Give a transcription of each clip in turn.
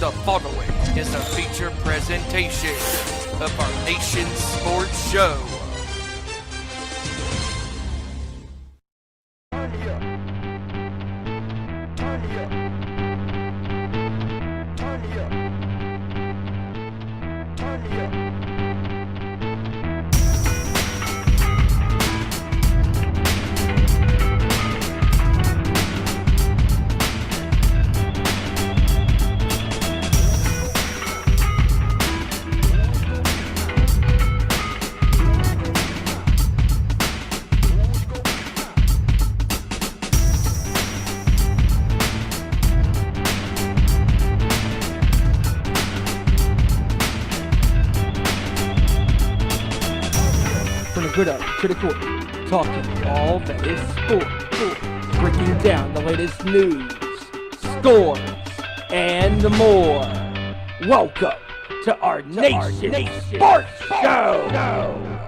The following is a feature presentation of our nation's sports show. Good up to the court, talking all that is sport, breaking down the latest news, scores, and more. Welcome to our Nation Sports Show.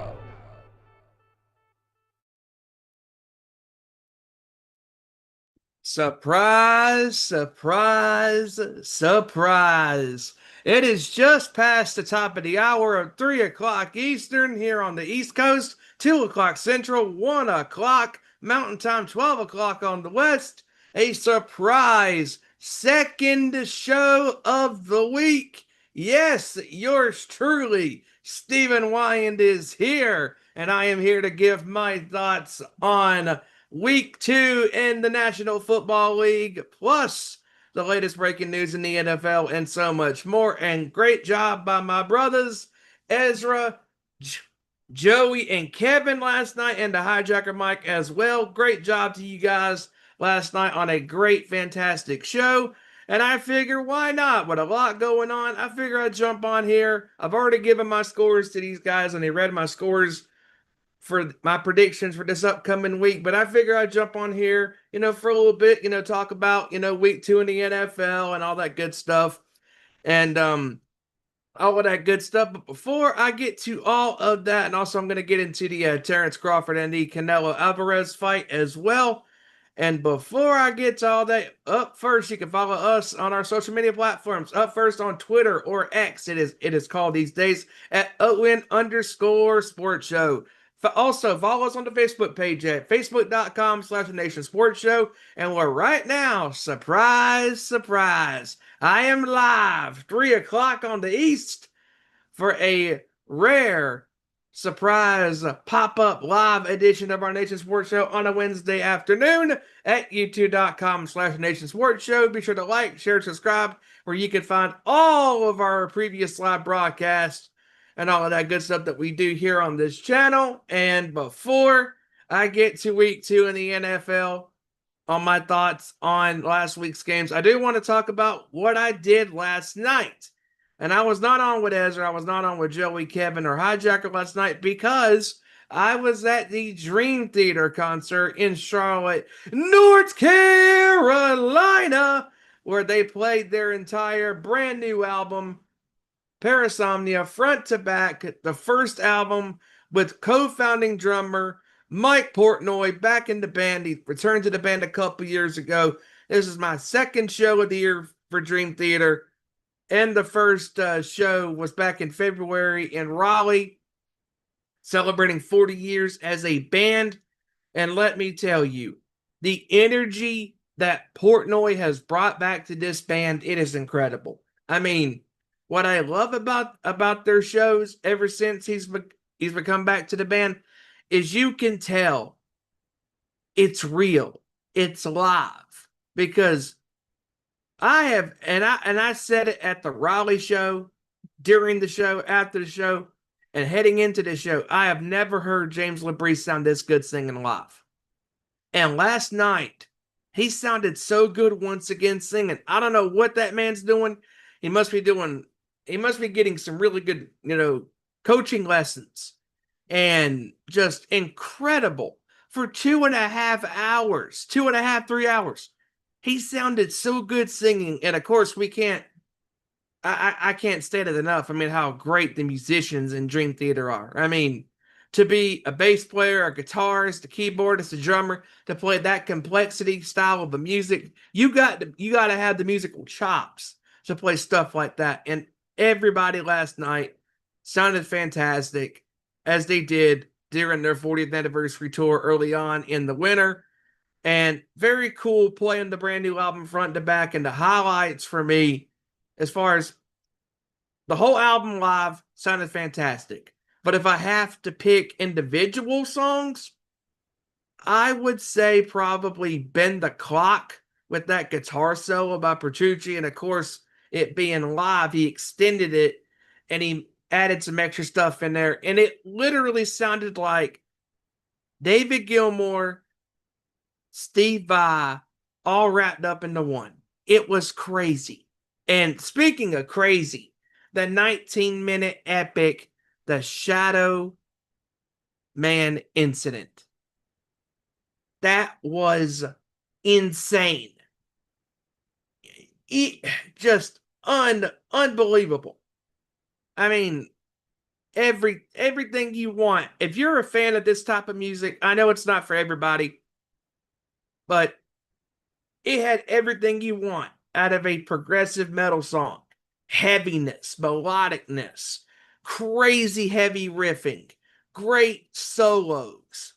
Surprise, surprise, surprise. It is just past the top of the hour of 3 o'clock Eastern here on the East Coast, 2 o'clock Central, 1 o'clock Mountain Time, 12 o'clock on the West. A surprise second show of the week. Yes, yours truly, Stephen Wyand, is here, and I am here to give my thoughts on Week 2 in the National Football League, plus the latest breaking news in the NFL and so much more. And great job by my brothers, Ezra, Joey, and Kevin last night, and the hijacker Mike as well. Great job to you guys last night on a great, fantastic show. And I figure, why not? With a lot going on, I figure I'd jump on here. I've already given my scores to these guys, and they read my scores for my predictions for this upcoming week, but I figure I'd jump on here, for a little bit, talk about, week 2 in the NFL and all that good stuff and all of that good stuff. But before I get to all of that, and also I'm going to get into the Terrence Crawford and the Canelo Alvarez fight as well. And before I get to all that, up first, you can follow us on our social media platforms. Up first on Twitter or X, it is called these days, at @ON_Sports Show. Also, follow us on the Facebook page at facebook.com/nationsportshow. And we're right now, surprise, surprise, I am live 3 o'clock on the East for a rare surprise pop-up live edition of our Nation Sports Show on a Wednesday afternoon at youtube.com/nationsportshow. Be sure to like, share, subscribe, where you can find all of our previous live broadcasts and all of that good stuff that we do here on this channel. And before I get to week 2 in the NFL, on my thoughts on last week's games, I do want to talk about what I did last night. And I was not on with Ezra, I was not on with Joey, Kevin, or Hijacker last night because I was at the Dream Theater concert in Charlotte, North Carolina, where they played their entire brand new album, Parasomnia, front to back, the first album with co-founding drummer Mike Portnoy back in the band. He returned to the band a couple years ago. This is my second show of the year for Dream Theater, and the first show was back in February in Raleigh, celebrating 40 years as a band. And let me tell you, the energy that Portnoy has brought back to this band, it is incredible. I mean, what I love about their shows ever since he's become back to the band is you can tell it's real, it's live. Because I said it at the Raleigh show, during the show, after the show, and heading into the show, I have never heard James LaBrie sound this good singing live. And last night, he sounded so good once again singing. I don't know what that man's doing. He must be getting some really good, coaching lessons, and just incredible for 2.5 hours, 3 hours. He sounded so good singing. And of course, I can't state it enough. I mean, how great the musicians in Dream Theater are. I mean, to be a bass player, a guitarist, a keyboardist, a drummer, to play that complexity style of the music, you got to have the musical chops. to play stuff like that. And everybody last night sounded fantastic, as they did during their 40th anniversary tour early on in the winter. And very cool playing the brand new album front to back. And the highlights for me, as far as the whole album live, sounded fantastic. But if I have to pick individual songs, I would say probably Bend the Clock with that guitar solo by Petrucci. And of course, it being live, he extended it and he added some extra stuff in there. And it literally sounded like David Gilmour, Steve Vai, all wrapped up into one. It was crazy. And speaking of crazy, the 19-minute epic, The Shadow Man Incident. That was insane. Just unbelievable. I mean, everything you want. If you're a fan of this type of music, I know it's not for everybody, but it had everything you want out of a progressive metal song. Heaviness, melodicness, crazy heavy riffing, great solos.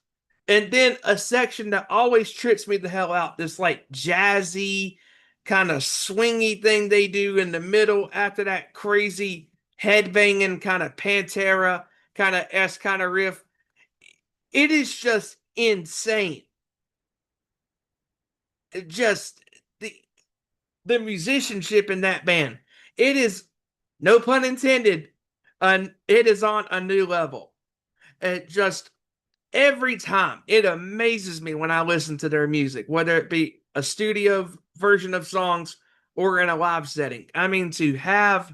And then a section that always trips me the hell out, this like jazzy, kind of swingy thing they do in the middle after that crazy headbanging kind of Pantera kind of S kind of riff. It is just insane. Just the musicianship in that band. It is, no pun intended, it is on a new level. It just, every time, it amazes me when I listen to their music, whether it be a studio version of songs or in a live setting. I mean, to have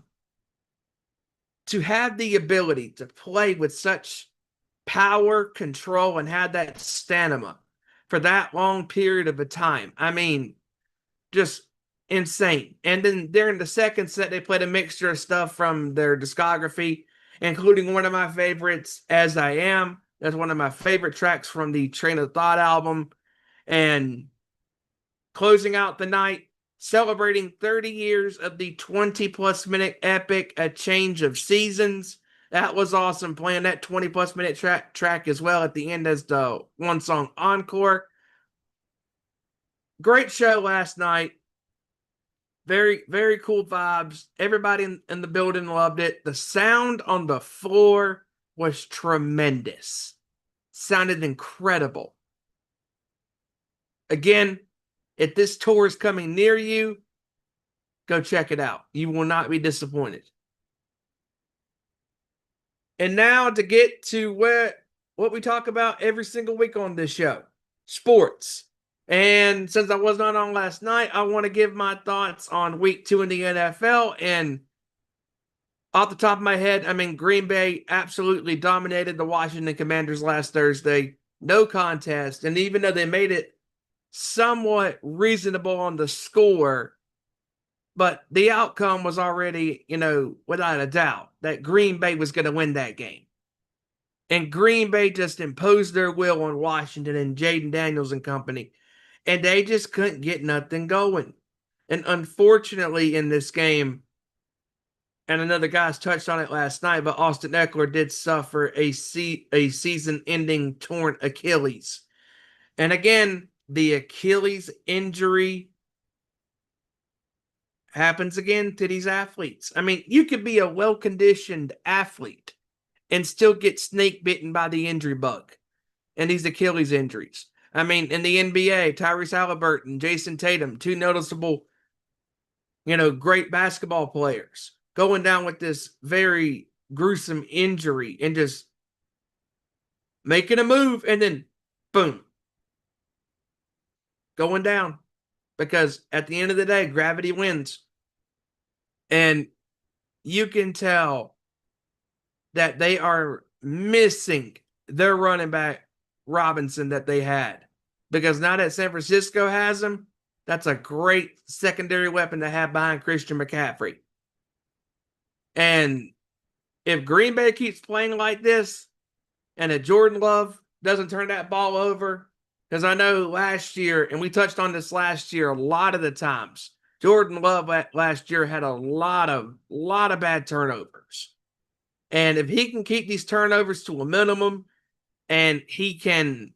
the ability to play with such power, control, and have that stamina for that long period of a time. I mean, just insane. And then during the second set, they played a mixture of stuff from their discography, including one of my favorites, As I Am. That's one of my favorite tracks from the Train of Thought album. And closing out the night, celebrating 30 years of the 20-plus minute epic, A Change of Seasons. That was awesome, playing that 20-plus minute track as well at the end as the one-song encore. Great show last night. Very, very cool vibes. Everybody in the building loved it. The sound on the floor was tremendous. Sounded incredible. Again, if this tour is coming near you, go check it out. You will not be disappointed. And now to get to what we talk about every single week on this show, sports. And since I was not on last night, I want to give my thoughts on week 2 in the NFL. And off the top of my head, I mean, Green Bay absolutely dominated the Washington Commanders last Thursday. No contest. And even though they made it somewhat reasonable on the score, but the outcome was already, without a doubt, that Green Bay was going to win that game. And Green Bay just imposed their will on Washington and Jaden Daniels and company. And they just couldn't get nothing going. And unfortunately in this game, and another guy's touched on it last night, but Austin Eckler did suffer a season-ending torn Achilles. And again, the Achilles injury happens again to these athletes. I mean, you could be a well-conditioned athlete and still get snake bitten by the injury bug and these Achilles injuries. I mean, in the NBA, Tyrese Halliburton, Jason Tatum, two noticeable, great basketball players going down with this very gruesome injury and just making a move and then boom, going down. Because at the end of the day, gravity wins. And you can tell that they are missing their running back, Robinson, that they had. Because now that San Francisco has him, that's a great secondary weapon to have behind Christian McCaffrey. And if Green Bay keeps playing like this, and if Jordan Love doesn't turn that ball over, because I know last year, and we touched on this last year a lot of the times, Jordan Love last year had a lot of bad turnovers. And if he can keep these turnovers to a minimum and he can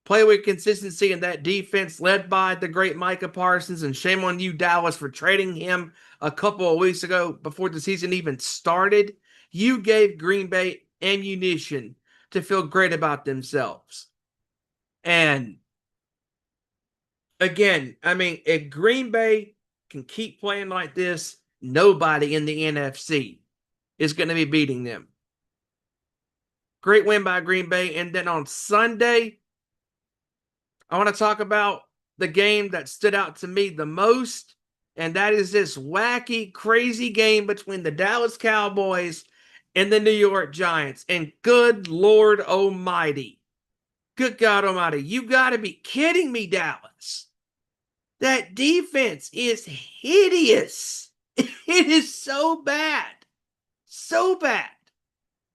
play with consistency in that defense led by the great Micah Parsons, and shame on you, Dallas, for trading him a couple of weeks ago before the season even started. You gave Green Bay ammunition to feel great about themselves. And again, I mean, if Green Bay can keep playing like this, nobody in the NFC is going to be beating them. Great win by Green Bay. And then on Sunday, I want to talk about the game that stood out to me the most, and that is this wacky, crazy game between the Dallas Cowboys and the New York Giants. And good Lord Almighty, good God Almighty, you got to be kidding me, Dallas. That defense is hideous. It is so bad. So bad.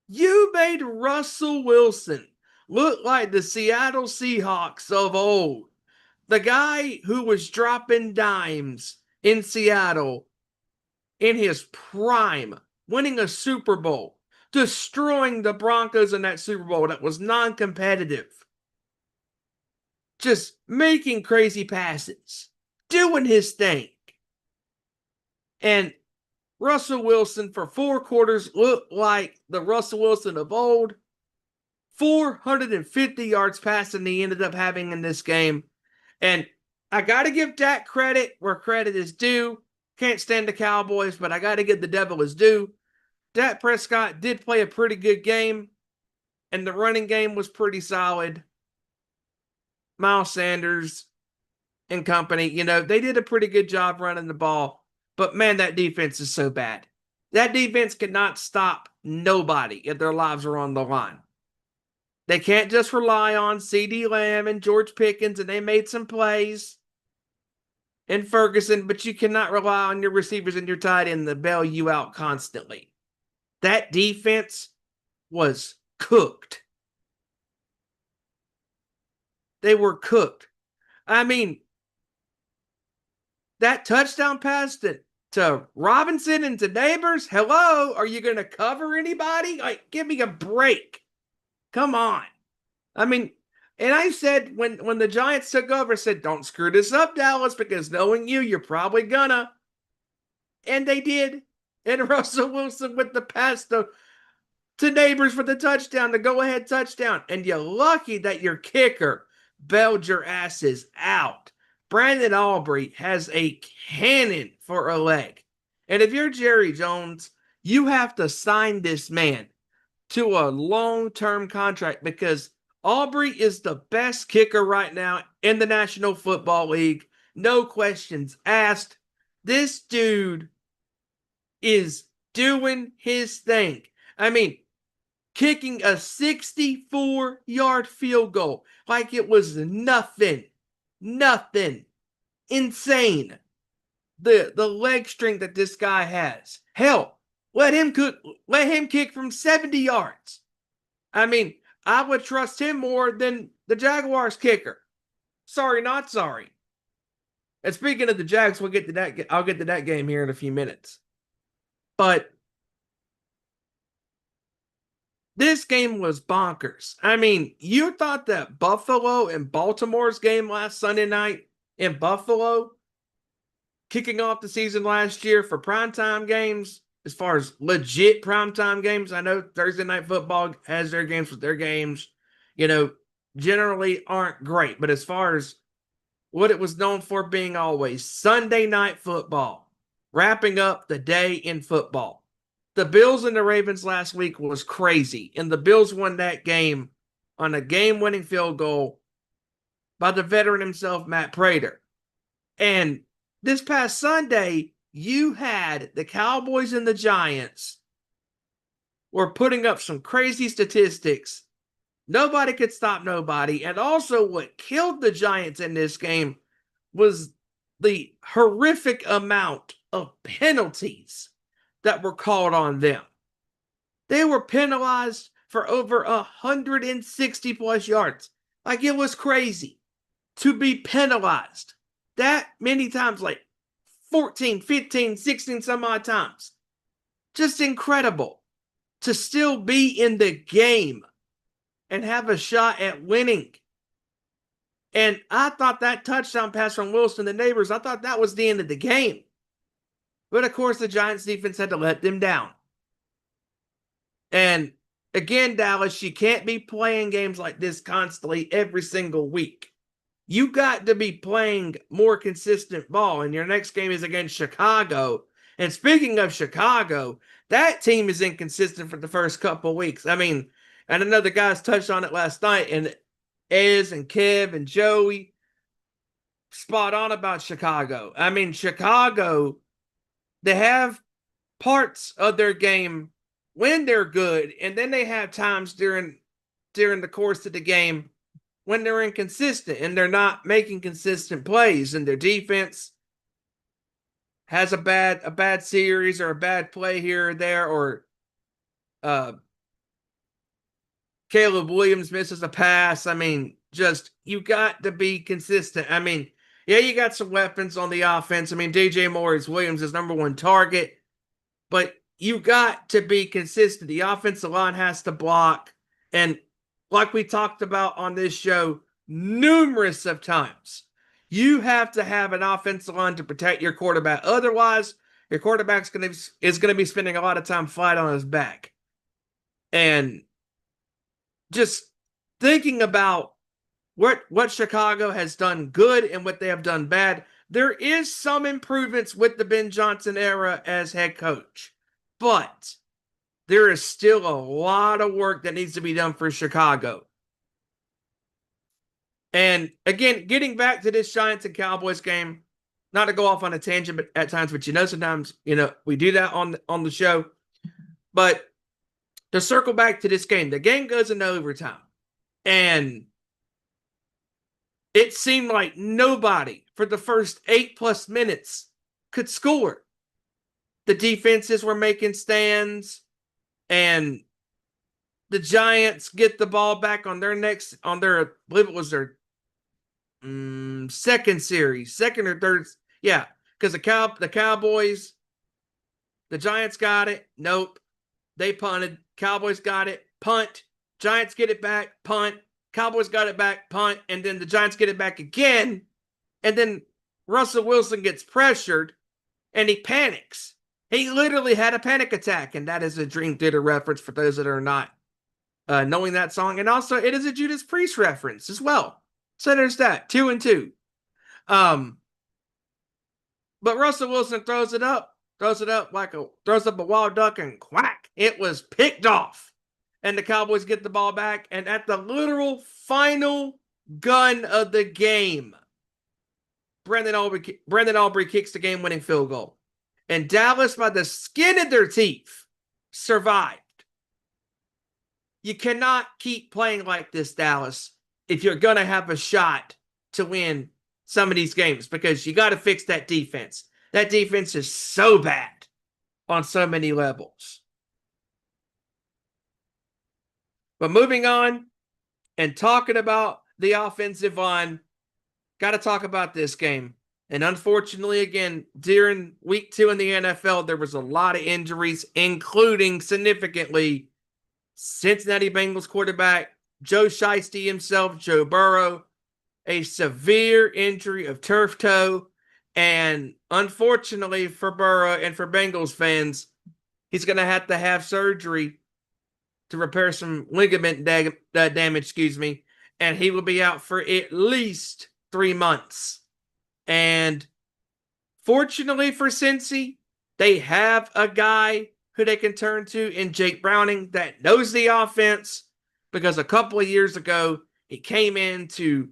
You made Russell Wilson look like the Seattle Seahawks of old. The guy who was dropping dimes in Seattle in his prime, winning a Super Bowl, destroying the Broncos in that Super Bowl that was non-competitive. Just making crazy passes, doing his thing. And Russell Wilson for 4 quarters looked like the Russell Wilson of old. 450 yards passing he ended up having in this game. And I got to give Dak credit where credit is due. Can't stand the Cowboys, but I got to give the devil his due. Dak Prescott did play a pretty good game, and the running game was pretty solid. Miles Sanders and company, they did a pretty good job running the ball. But man, that defense is so bad. That defense cannot stop nobody if their lives are on the line. They can't just rely on CeeDee Lamb and George Pickens, and they made some plays. And Ferguson, but you cannot rely on your receivers and your tight end to bail you out constantly. That defense was cooked. They were cooked. I mean, that touchdown pass to Robinson and to Neighbors, hello, are you going to cover anybody? Like, give me a break. Come on. I mean, and I said when the Giants took over, I said, don't screw this up, Dallas, because knowing you, you're probably gonna. And they did. And Russell Wilson with the pass to Neighbors for the touchdown, the go-ahead touchdown. And you're lucky that your kicker bailed your asses out. Brandon Aubrey has a cannon for a leg. And if you're Jerry Jones, you have to sign this man to a long-term contract because Aubrey is the best kicker right now in the National Football League. No questions asked. This dude is doing his thing. I mean, kicking a 64-yard field goal like it was nothing. Nothing. Insane. The leg strength that this guy has. Hell, let him kick from 70 yards. I mean, I would trust him more than the Jaguars kicker. Sorry, not sorry. And speaking of the Jags, I'll get to that game here in a few minutes. But this game was bonkers. I mean, you thought that Buffalo and Baltimore's game last Sunday night in Buffalo, kicking off the season last year for primetime games, as far as legit primetime games, I know Thursday Night Football has their games with their games, generally aren't great. But as far as what it was known for being always, Sunday Night Football, wrapping up the day in football. The Bills and the Ravens last week was crazy, and the Bills won that game on a game-winning field goal by the veteran himself, Matt Prater. And this past Sunday, you had the Cowboys and the Giants were putting up some crazy statistics. Nobody could stop nobody. And also what killed the Giants in this game was the horrific amount of penalties that were called on them. They were penalized for over 160 plus yards. Like, it was crazy to be penalized that many times, like 14, 15, 16 some odd times. Just incredible to still be in the game and have a shot at winning. And I thought that touchdown pass from Wilson, the neighbors, I thought that was the end of the game. But of course, the Giants defense had to let them down. And again, Dallas, you can't be playing games like this constantly every single week. You got to be playing more consistent ball. And your next game is against Chicago. And speaking of Chicago, that team is inconsistent for the first couple of weeks. I mean, and another guys touched on it last night, and Ez and Kev and Joey spot on about Chicago. I mean, Chicago, they have parts of their game when they're good, and then they have times during the course of the game when they're inconsistent and they're not making consistent plays, and their defense has a bad series or a bad play here or there, or Caleb Williams misses a pass. I mean, just you got to be consistent. I mean, yeah, you got some weapons on the offense. I mean, DJ Moore is Williams' number one target, but you got to be consistent. The offensive line has to block. And like we talked about on this show numerous of times, you have to have an offensive line to protect your quarterback. Otherwise, your quarterback is going to be spending a lot of time flat on his back. And just thinking about what Chicago has done good and what they have done bad, there is some improvements with the Ben Johnson era as head coach. But there is still a lot of work that needs to be done for Chicago. And again, getting back to this Giants and Cowboys game, not to go off on a tangent but at times, but sometimes, we do that on the show. But to circle back to this game, the game goes into overtime. And it seemed like nobody for the first 8+ minutes could score. The defenses were making stands, and the Giants get the ball back on their I believe it was their second or third. Yeah, because the Cowboys, the Giants got it. Nope. They punted. Cowboys got it. Punt. Giants get it back. Punt. Cowboys got it back. Punt. And then the Giants get it back again. And then Russell Wilson gets pressured and he panics. He literally had a panic attack. And that is a Dream Theater reference for those that are not knowing that song. And also, it is a Judas Priest reference as well. So there's that. 2 and 2. But Russell Wilson throws up a wild duck, and quack, it was picked off. And the Cowboys get the ball back, and at the literal final gun of the game, Brendan Aubrey kicks the game-winning field goal. And Dallas, by the skin of their teeth, survived. You cannot keep playing like this, Dallas, if you're going to have a shot to win some of these games, because you got to fix that defense. That defense is so bad on so many levels. But moving on and talking about the offensive line, got to talk about this game. And unfortunately, again, during week 2 in the NFL, there was a lot of injuries, including significantly Cincinnati Bengals quarterback Joe Shiesty himself, Joe Burrow, a severe injury of turf toe. And unfortunately for Burrow and for Bengals fans, he's going to have surgery to repair some ligament damage, and he will be out for at least 3 months. And fortunately for Cincy, they have a guy who they can turn to in Jake Browning that knows the offense, because a couple of years ago, he came in to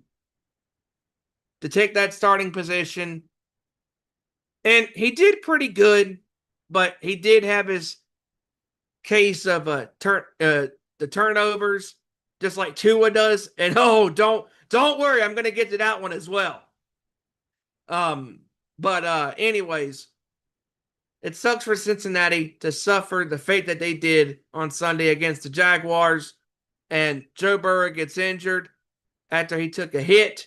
take that starting position. And he did pretty good, but he did have his case of the turnovers, just like Tua does. And don't worry, I'm going to get to that one as well. Anyways, it sucks for Cincinnati to suffer the fate that they did on Sunday against the Jaguars. And Joe Burrow gets injured after he took a hit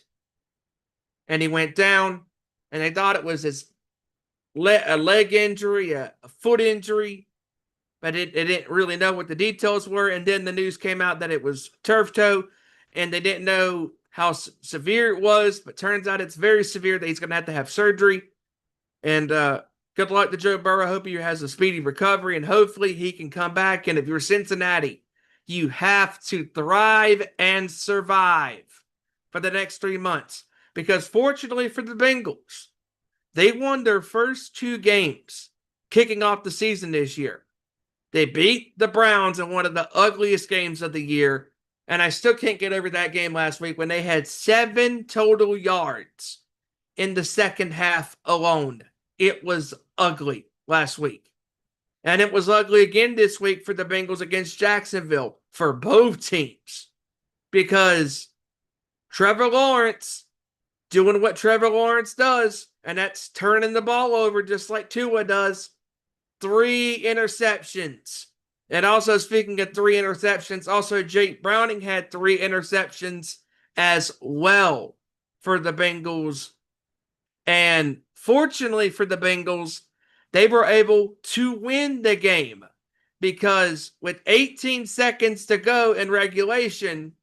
and he went down, and they thought it was his a leg injury, a foot injury, but it didn't really know what the details were. And then the news came out that it was turf toe, and they didn't know how severe it was, but turns out it's very severe that he's going to have surgery. And good luck to Joe Burrow. Hope he has a speedy recovery, and hopefully he can come back. And if you're Cincinnati, you have to thrive and survive for the next 3 months. Because fortunately for the Bengals, they won their first 2 games kicking off the season this year. They beat the Browns in one of the ugliest games of the year. And I still can't get over that game last week when they had 7 total yards in the second half alone. It was ugly last week. And it was ugly again this week for the Bengals against Jacksonville for both teams. Because Trevor Lawrence doing what Trevor Lawrence does, and that's turning the ball over just like Tua does. 3 interceptions. And also, speaking of 3 interceptions, also Jake Browning had 3 interceptions as well for the Bengals. And fortunately for the Bengals, they were able to win the game because with 18 seconds to go in regulation,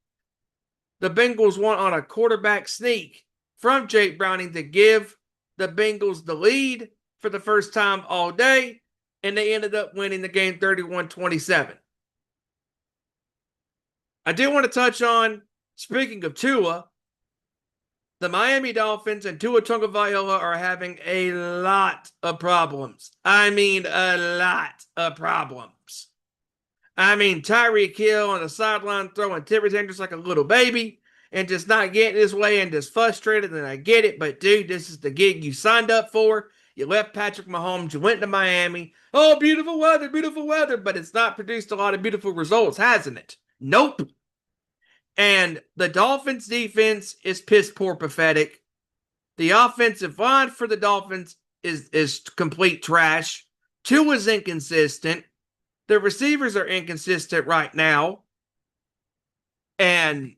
the Bengals won on a quarterback sneak from Jake Browning to give the Bengals the lead for the first time all day, and they ended up winning the game 31-27. I do want to touch on, speaking of Tua, the Miami Dolphins and Tua Tagovailoa are having a lot of problems. I mean, a lot of problems. I mean, Tyreek Hill on the sideline throwing temper tantrums like a little baby and just not getting his way and just frustrated. And I get it, but dude, this is the gig you signed up for. You left Patrick Mahomes. You went to Miami. Oh, beautiful weather, but it's not produced a lot of beautiful results, hasn't it? Nope. And the Dolphins defense is piss poor pathetic. The offensive line for the Dolphins is complete trash. Tua's inconsistent. The receivers are inconsistent right now. And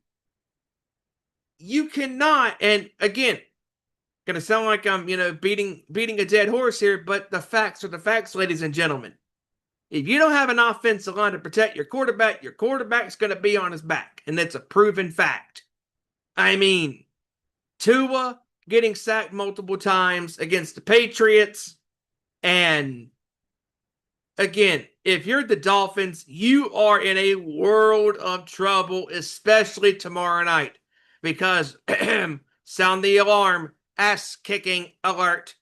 you cannot, and again, gonna sound like I'm, beating a dead horse here, but the facts are the facts, ladies and gentlemen. If you don't have an offensive line to protect your quarterback's going to be on his back. And that's a proven fact. I mean, Tua getting sacked multiple times against the Patriots. And again, if you're the Dolphins, you are in a world of trouble, especially tomorrow night. Because, sound the alarm, ass-kicking alert,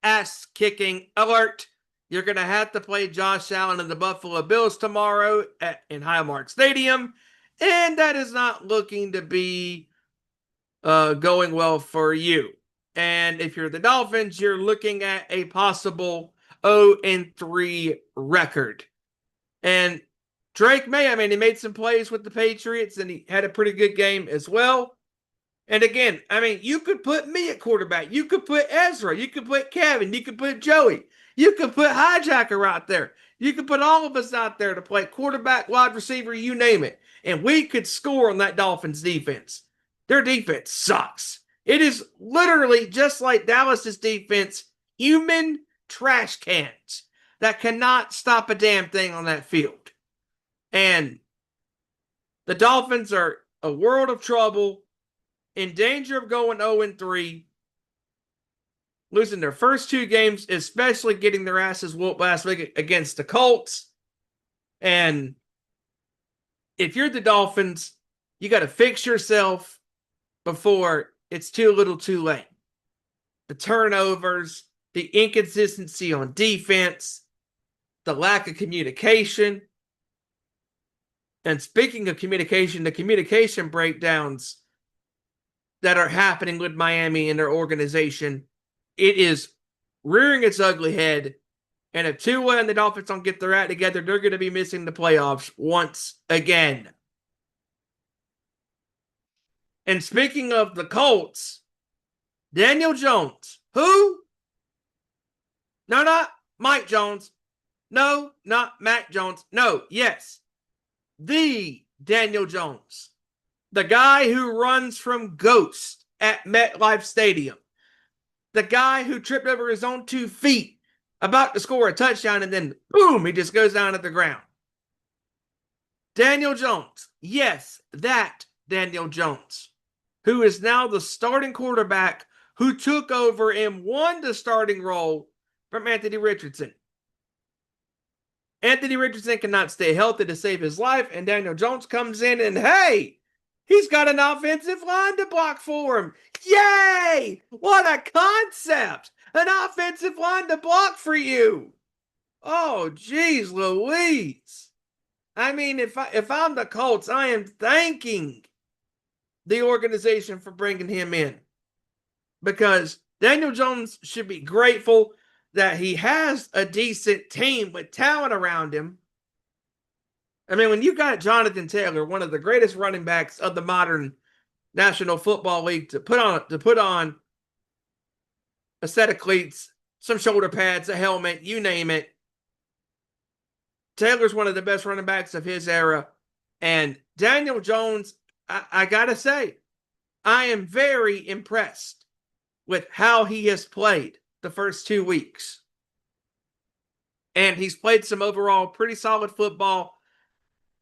ass-kicking alert. You're going to have to play Josh Allen and the Buffalo Bills tomorrow in Highmark Stadium. And that is not looking to be going well for you. And if you're the Dolphins, you're looking at a possible 0-3 record. And Drake May, he made some plays with the Patriots and he had a pretty good game as well. And again, you could put me at quarterback. You could put Ezra. You could put Kevin. You could put Joey. You could put Hijacker out there. You could put all of us out there to play quarterback, wide receiver, you name it. And we could score on that Dolphins defense. Their defense sucks. It is literally just like Dallas's defense, human trash cans that cannot stop a damn thing on that field. And the Dolphins are a world of trouble, in danger of going 0-3. Losing their first 2 games, especially getting their asses whooped last week against the Colts. And if you're the Dolphins, you got to fix yourself before it's too little too late. The turnovers, the inconsistency on defense, the lack of communication. And speaking of communication, the communication breakdowns that are happening with Miami and their organization, it is rearing its ugly head. And if Tua and the Dolphins don't get their act together, they're going to be missing the playoffs once again. And speaking of the Colts, Daniel Jones. Who? No, not Mike Jones. No, not Mac Jones. No, yes. The Daniel Jones. The guy who runs from ghosts at MetLife Stadium. The guy who tripped over his own 2 feet about to score a touchdown, and then boom, he just goes down to the ground. Daniel Jones, yes, that Daniel Jones, who is now the starting quarterback who took over and won the starting role from Anthony Richardson. Anthony Richardson cannot stay healthy to save his life, and Daniel Jones comes in and hey, he's got an offensive line to block for him. Yay! What a concept! An offensive line to block for you. Oh, geez, Louise. I mean, if I'm the Colts, I am thanking the organization for bringing him in, because Daniel Jones should be grateful that he has a decent team with talent around him. I mean, when you got Jonathan Taylor, one of the greatest running backs of the modern National Football League, to put on a set of cleats, some shoulder pads, a helmet, you name it. Taylor's one of the best running backs of his era. And Daniel Jones, I got to say, I am very impressed with how he has played the first 2 weeks. And he's played some overall pretty solid football.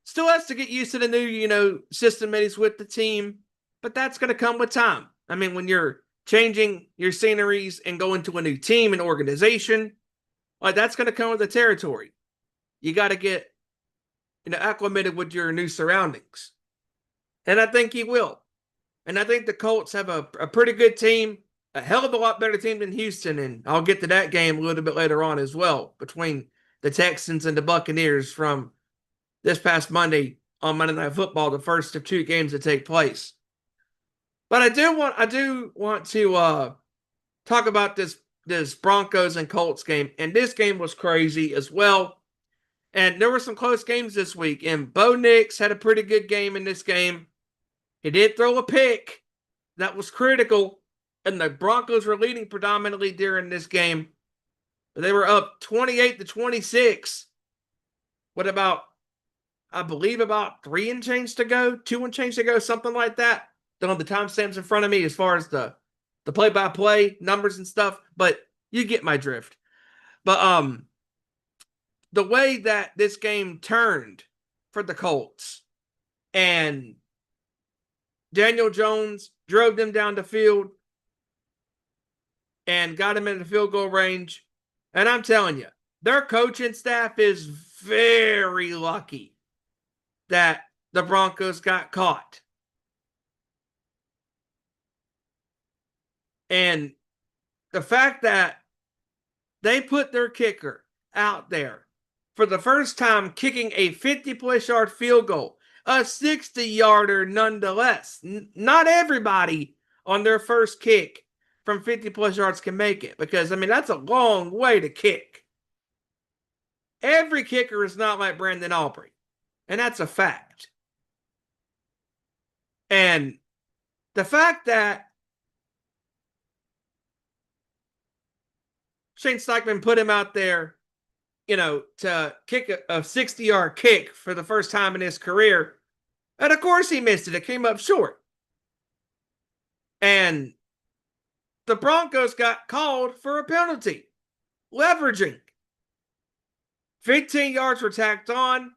Still has to get used to the new, system that he's with the team. But that's going to come with time. I mean, when you're changing your sceneries and going to a new team and organization, like that's going to come with the territory. You got to get acclimated with your new surroundings. And I think he will. And I think the Colts have a pretty good team, a hell of a lot better team than Houston. And I'll get to that game a little bit later on as well, between the Texans and the Buccaneers from this past Monday on Monday Night Football, the first of 2 games that take place. But I do want to talk about this Broncos and Colts game. And this game was crazy as well. And there were some close games this week. And Bo Nix had a pretty good game in this game. He did throw a pick that was critical. And the Broncos were leading predominantly during this game. They were up 28-26 with about 3 and change to go, 2 and change to go, something like that. Don't have the timestamps in front of me as far as the play-by-play numbers and stuff, but you get my drift. But the way that this game turned for the Colts, and Daniel Jones drove them down the field and got him in the field goal range. And I'm telling you, their coaching staff is very lucky that the Broncos got caught. And the fact that they put their kicker out there for the first time kicking a 50-plus yard field goal, a 60-yarder nonetheless. Not everybody on their first kick from 50-plus yards can make it, because, that's a long way to kick. Every kicker is not like Brandon Aubrey, and that's a fact. And the fact that Shane Steichen put him out there, to kick a 60-yard kick for the first time in his career, and of course he missed it. It came up short. And the Broncos got called for a penalty, leveraging. 15 yards were tacked on.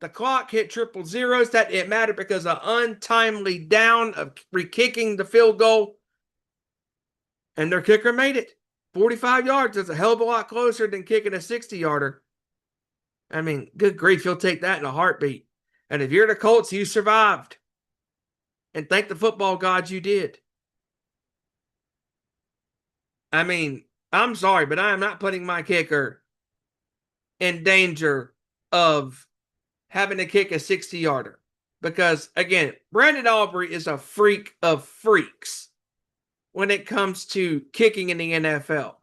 The clock hit triple zeros. That didn't matter because of untimely down of re-kicking the field goal. And their kicker made it. 45 yards is a hell of a lot closer than kicking a 60-yarder. Good grief, you'll take that in a heartbeat. And if you're the Colts, you survived. And thank the football gods you did. I'm sorry, but I am not putting my kicker in danger of having to kick a 60-yarder. Because, again, Brandon Aubrey is a freak of freaks when it comes to kicking in the NFL.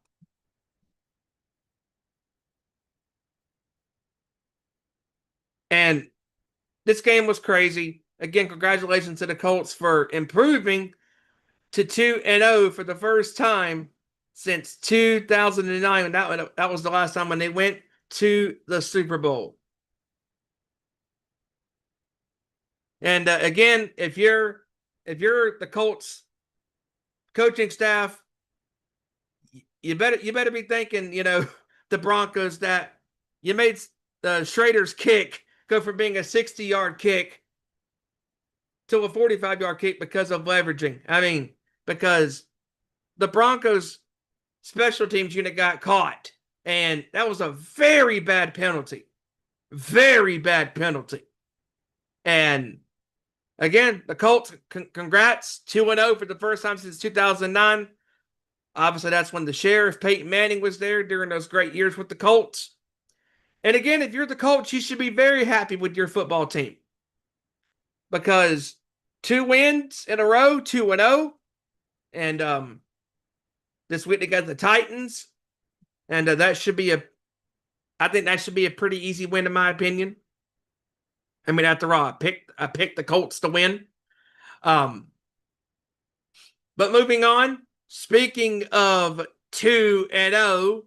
And this game was crazy. Again, congratulations to the Colts for improving to 2-0 for the first time since 2009. And that was the last time when they went to the Super Bowl. And again, if you're the Colts coaching staff, you better be thinking, the the Broncos that you made the Schrader's kick go from being a 60-yard kick to a 45-yard kick because of leveraging. I mean, because the Broncos special teams unit got caught, and that was a very bad penalty. Very bad penalty. And again, the Colts, congrats, 2-0 for the first time since 2009. Obviously, that's when the Sheriff, Peyton Manning, was there during those great years with the Colts. And again, if you're the Colts, you should be very happy with your football team. Because 2 wins in a row, 2-0. And this week they got the Titans. And that should be I think that should be a pretty easy win in my opinion. I mean, after all, I picked the Colts to win. But moving on, speaking of 2-0,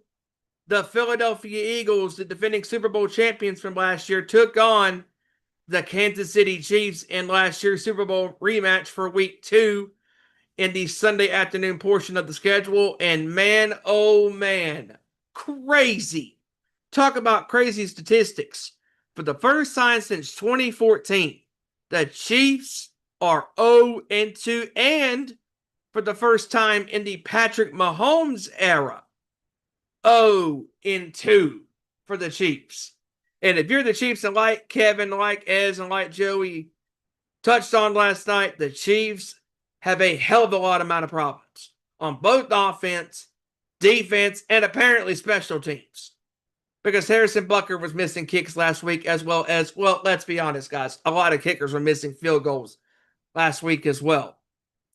the Philadelphia Eagles, the defending Super Bowl champions from last year, took on the Kansas City Chiefs in last year's Super Bowl rematch for week 2 in the Sunday afternoon portion of the schedule. And man, oh man, crazy. Talk about crazy statistics. For the first time since 2014, the Chiefs are 0-2, and for the first time in the Patrick Mahomes era, 0-2 for the Chiefs. And if you're the Chiefs, and like Kevin, like Ez, and like Joey touched on last night, the Chiefs have a hell of a lot amount of problems on both offense, defense, and apparently special teams. Because Harrison Butker was missing kicks last week, as well, let's be honest, guys, a lot of kickers were missing field goals last week as well.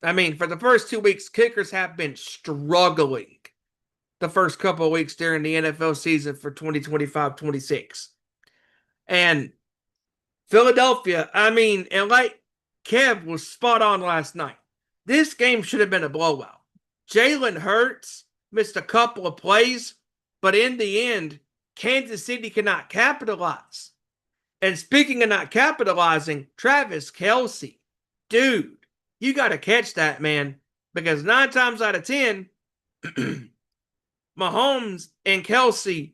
I mean, for the first 2 weeks, kickers have been struggling the first couple of weeks during the NFL season for 2025-26. And Philadelphia, I mean, and like Kev was spot on last night, this game should have been a blowout. Jalen Hurts missed a couple of plays, but in the end, Kansas City cannot capitalize. And speaking of not capitalizing, Travis Kelce, dude, you got to catch that, man, because 9 times out of 10, Mahomes and Kelce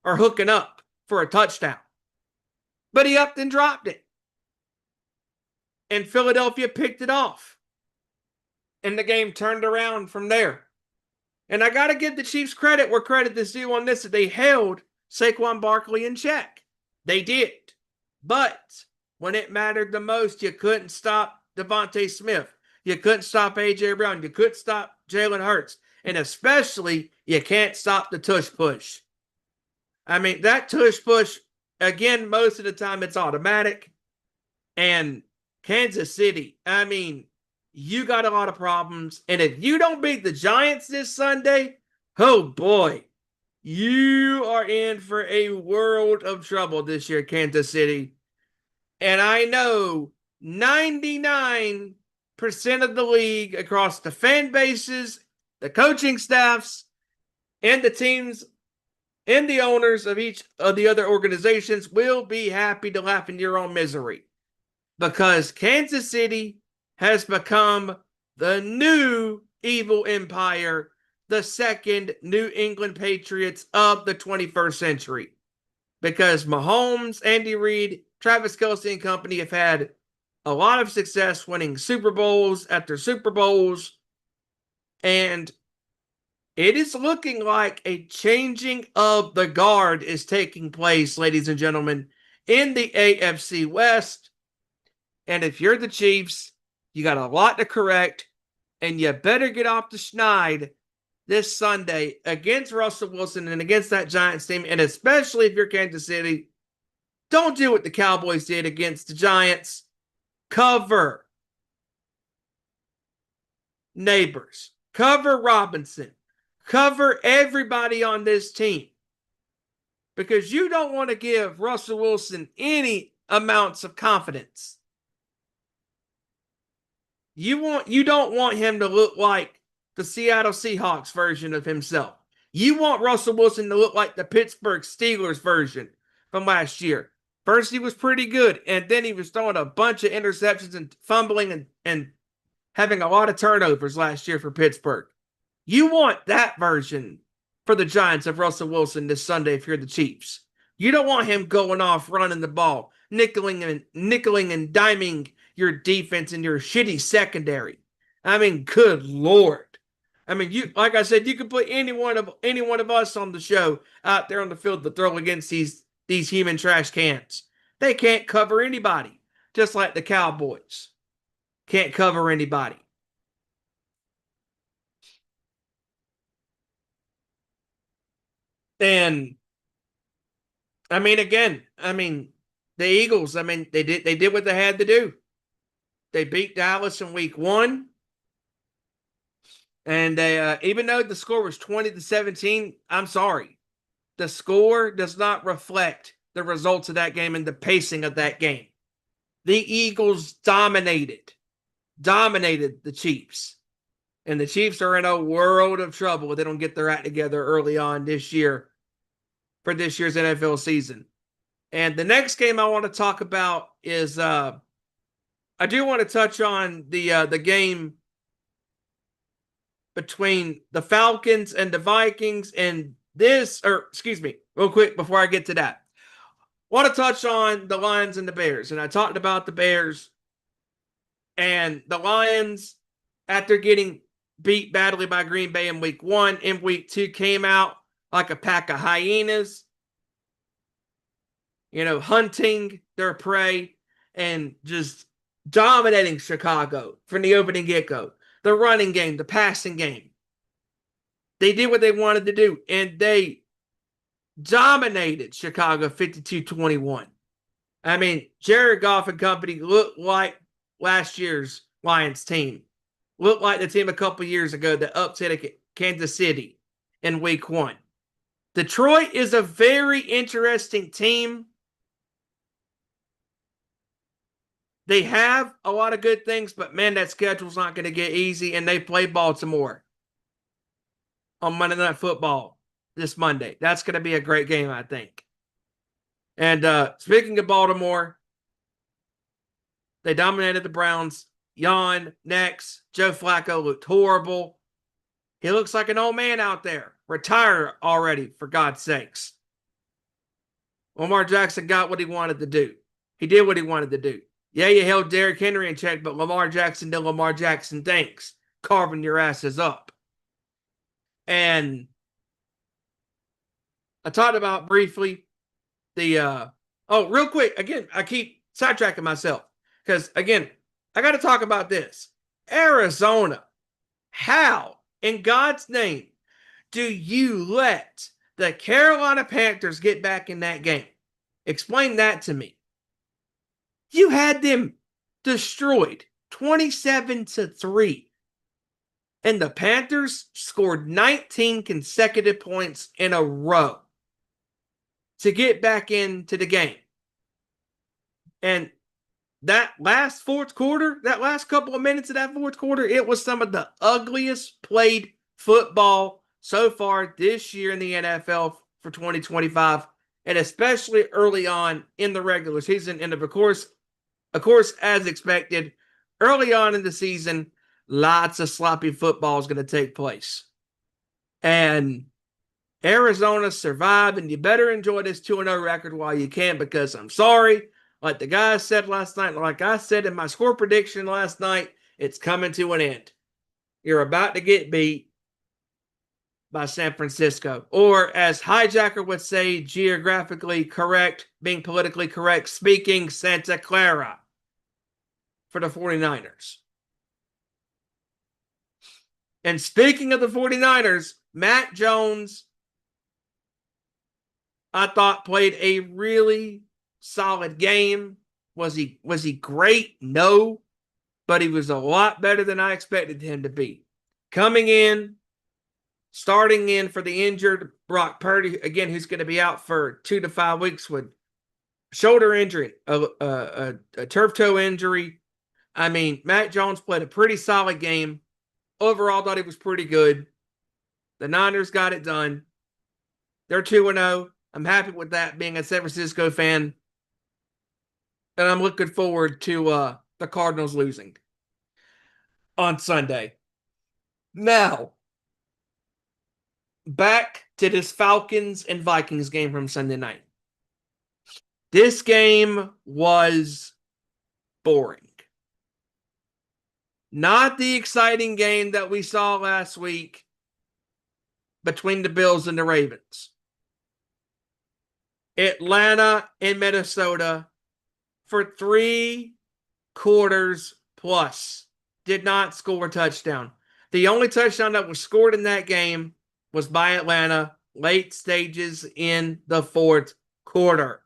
are hooking up for a touchdown. But he upped and dropped it. And Philadelphia picked it off. And the game turned around from there. And I got to give the Chiefs credit where credit is due on this, that they held Saquon Barkley in check. They did. But when it mattered the most, you couldn't stop Devontae Smith. You couldn't stop A.J. Brown. You couldn't stop Jalen Hurts. And especially, you can't stop the tush push. I mean, that tush push, again, most of the time it's automatic. And Kansas City, I mean, you got a lot of problems. And if you don't beat the Giants this Sunday, oh boy, you are in for a world of trouble this year, Kansas City. And I know 99% of the league across the fan bases, the coaching staffs, and the teams and the owners of each of the other organizations will be happy to laugh in your own misery. Because Kansas City has become the new evil empire, the second New England Patriots of the 21st century. Because Mahomes, Andy Reid, Travis Kelce and company have had a lot of success winning Super Bowls after Super Bowls. And it is looking like a changing of the guard is taking place, ladies and gentlemen, in the AFC West. And if you're the Chiefs, you got a lot to correct, and you better get off the schneid this Sunday against Russell Wilson and against that Giants team. And especially if you're Kansas City, don't do what the Cowboys did against the Giants. Cover Neighbors. Cover Robinson. Cover everybody on this team. Because you don't want to give Russell Wilson any amounts of confidence. You don't want him to look like the Seattle Seahawks version of himself. You want Russell Wilson to look like the Pittsburgh Steelers version from last year. First, he was pretty good, and then he was throwing a bunch of interceptions and fumbling and having a lot of turnovers last year for Pittsburgh. You want that version for the Giants of Russell Wilson this Sunday if you're the Chiefs. You don't want him going off running the ball, nickeling and diming your defense and your shitty secondary. I mean, good Lord. I mean, you like I said, you could put any one of us on the show out there on the field to throw against these human trash cans. They can't cover anybody, just like the Cowboys can't cover anybody. And I mean, again, the Eagles. I mean, they did what they had to do. They beat Dallas in Week 1. And they, even though the score was 20-17, I'm sorry. The score does not reflect the results of that game and the pacing of that game. The Eagles dominated the Chiefs. And the Chiefs are in a world of trouble if they don't get their act together early on this year for this year's NFL season. And the next game I want to talk about is I do want to touch on the game between the Falcons and the Vikings, and real quick before I get to that, I want to touch on the Lions and the Bears. And I talked about the Bears and the Lions after getting beat badly by Green Bay in Week 1. In Week 2 came out like a pack of hyenas, hunting their prey and just dominating Chicago from the opening get-go. The running game, the passing game. They did what they wanted to do, and they dominated Chicago 52-21. I mean, Jared Goff and company looked like last year's Lions team. Looked like the team a couple years ago that upset Kansas City in Week 1. Detroit is a very interesting team. They have a lot of good things, but man, that schedule's not going to get easy, and they play Baltimore on Monday Night Football this Monday. That's going to be a great game, I think. And speaking of Baltimore, they dominated the Browns. Wyand, next. Joe Flacco looked horrible. He looks like an old man out there. Retire already, for God's sakes. Lamar Jackson got what he wanted to do. He did what he wanted to do. Yeah, you held Derrick Henry in check, but Lamar Jackson did Lamar Jackson thanks, carving your asses up. And I talked about briefly real quick, again, I keep sidetracking myself because, again, I got to talk about this. Arizona, how in God's name do you let the Carolina Panthers get back in that game? Explain that to me. You had them destroyed 27-3. And the Panthers scored 19 consecutive points in a row to get back into the game. And that last fourth quarter, that last couple of minutes of that fourth quarter, it was some of the ugliest played football so far this year in the NFL for 2025, and especially early on in the regular season. And of course, as expected, early on in the season, lots of sloppy football is going to take place. And Arizona survived, and you better enjoy this 2-0 record while you can, because I'm sorry, like the guy said last night, like I said in my score prediction last night, it's coming to an end. You're about to get beat by San Francisco. Or as Hijacker would say, geographically correct, being politically correct, speaking, Santa Clara for the 49ers. And speaking of the 49ers, Mac Jones, I thought played a really solid game. Was he great? No. But he was a lot better than I expected him to be. Coming in, starting in for the injured Brock Purdy, again, who's going to be out for 2 to 5 weeks with shoulder injury, a turf toe injury. I mean, Mac Jones played a pretty solid game. Overall, thought he was pretty good. The Niners got it done. They're 2-0. I'm happy with that, being a San Francisco fan. And I'm looking forward to the Cardinals losing on Sunday. Now, back to this Falcons and Vikings game from Sunday night. This game was boring. Not the exciting game that we saw last week between the Bills and the Ravens. Atlanta and Minnesota for 3 quarters plus did not score a touchdown. The only touchdown that was scored in that game was by Atlanta late stages in the fourth quarter.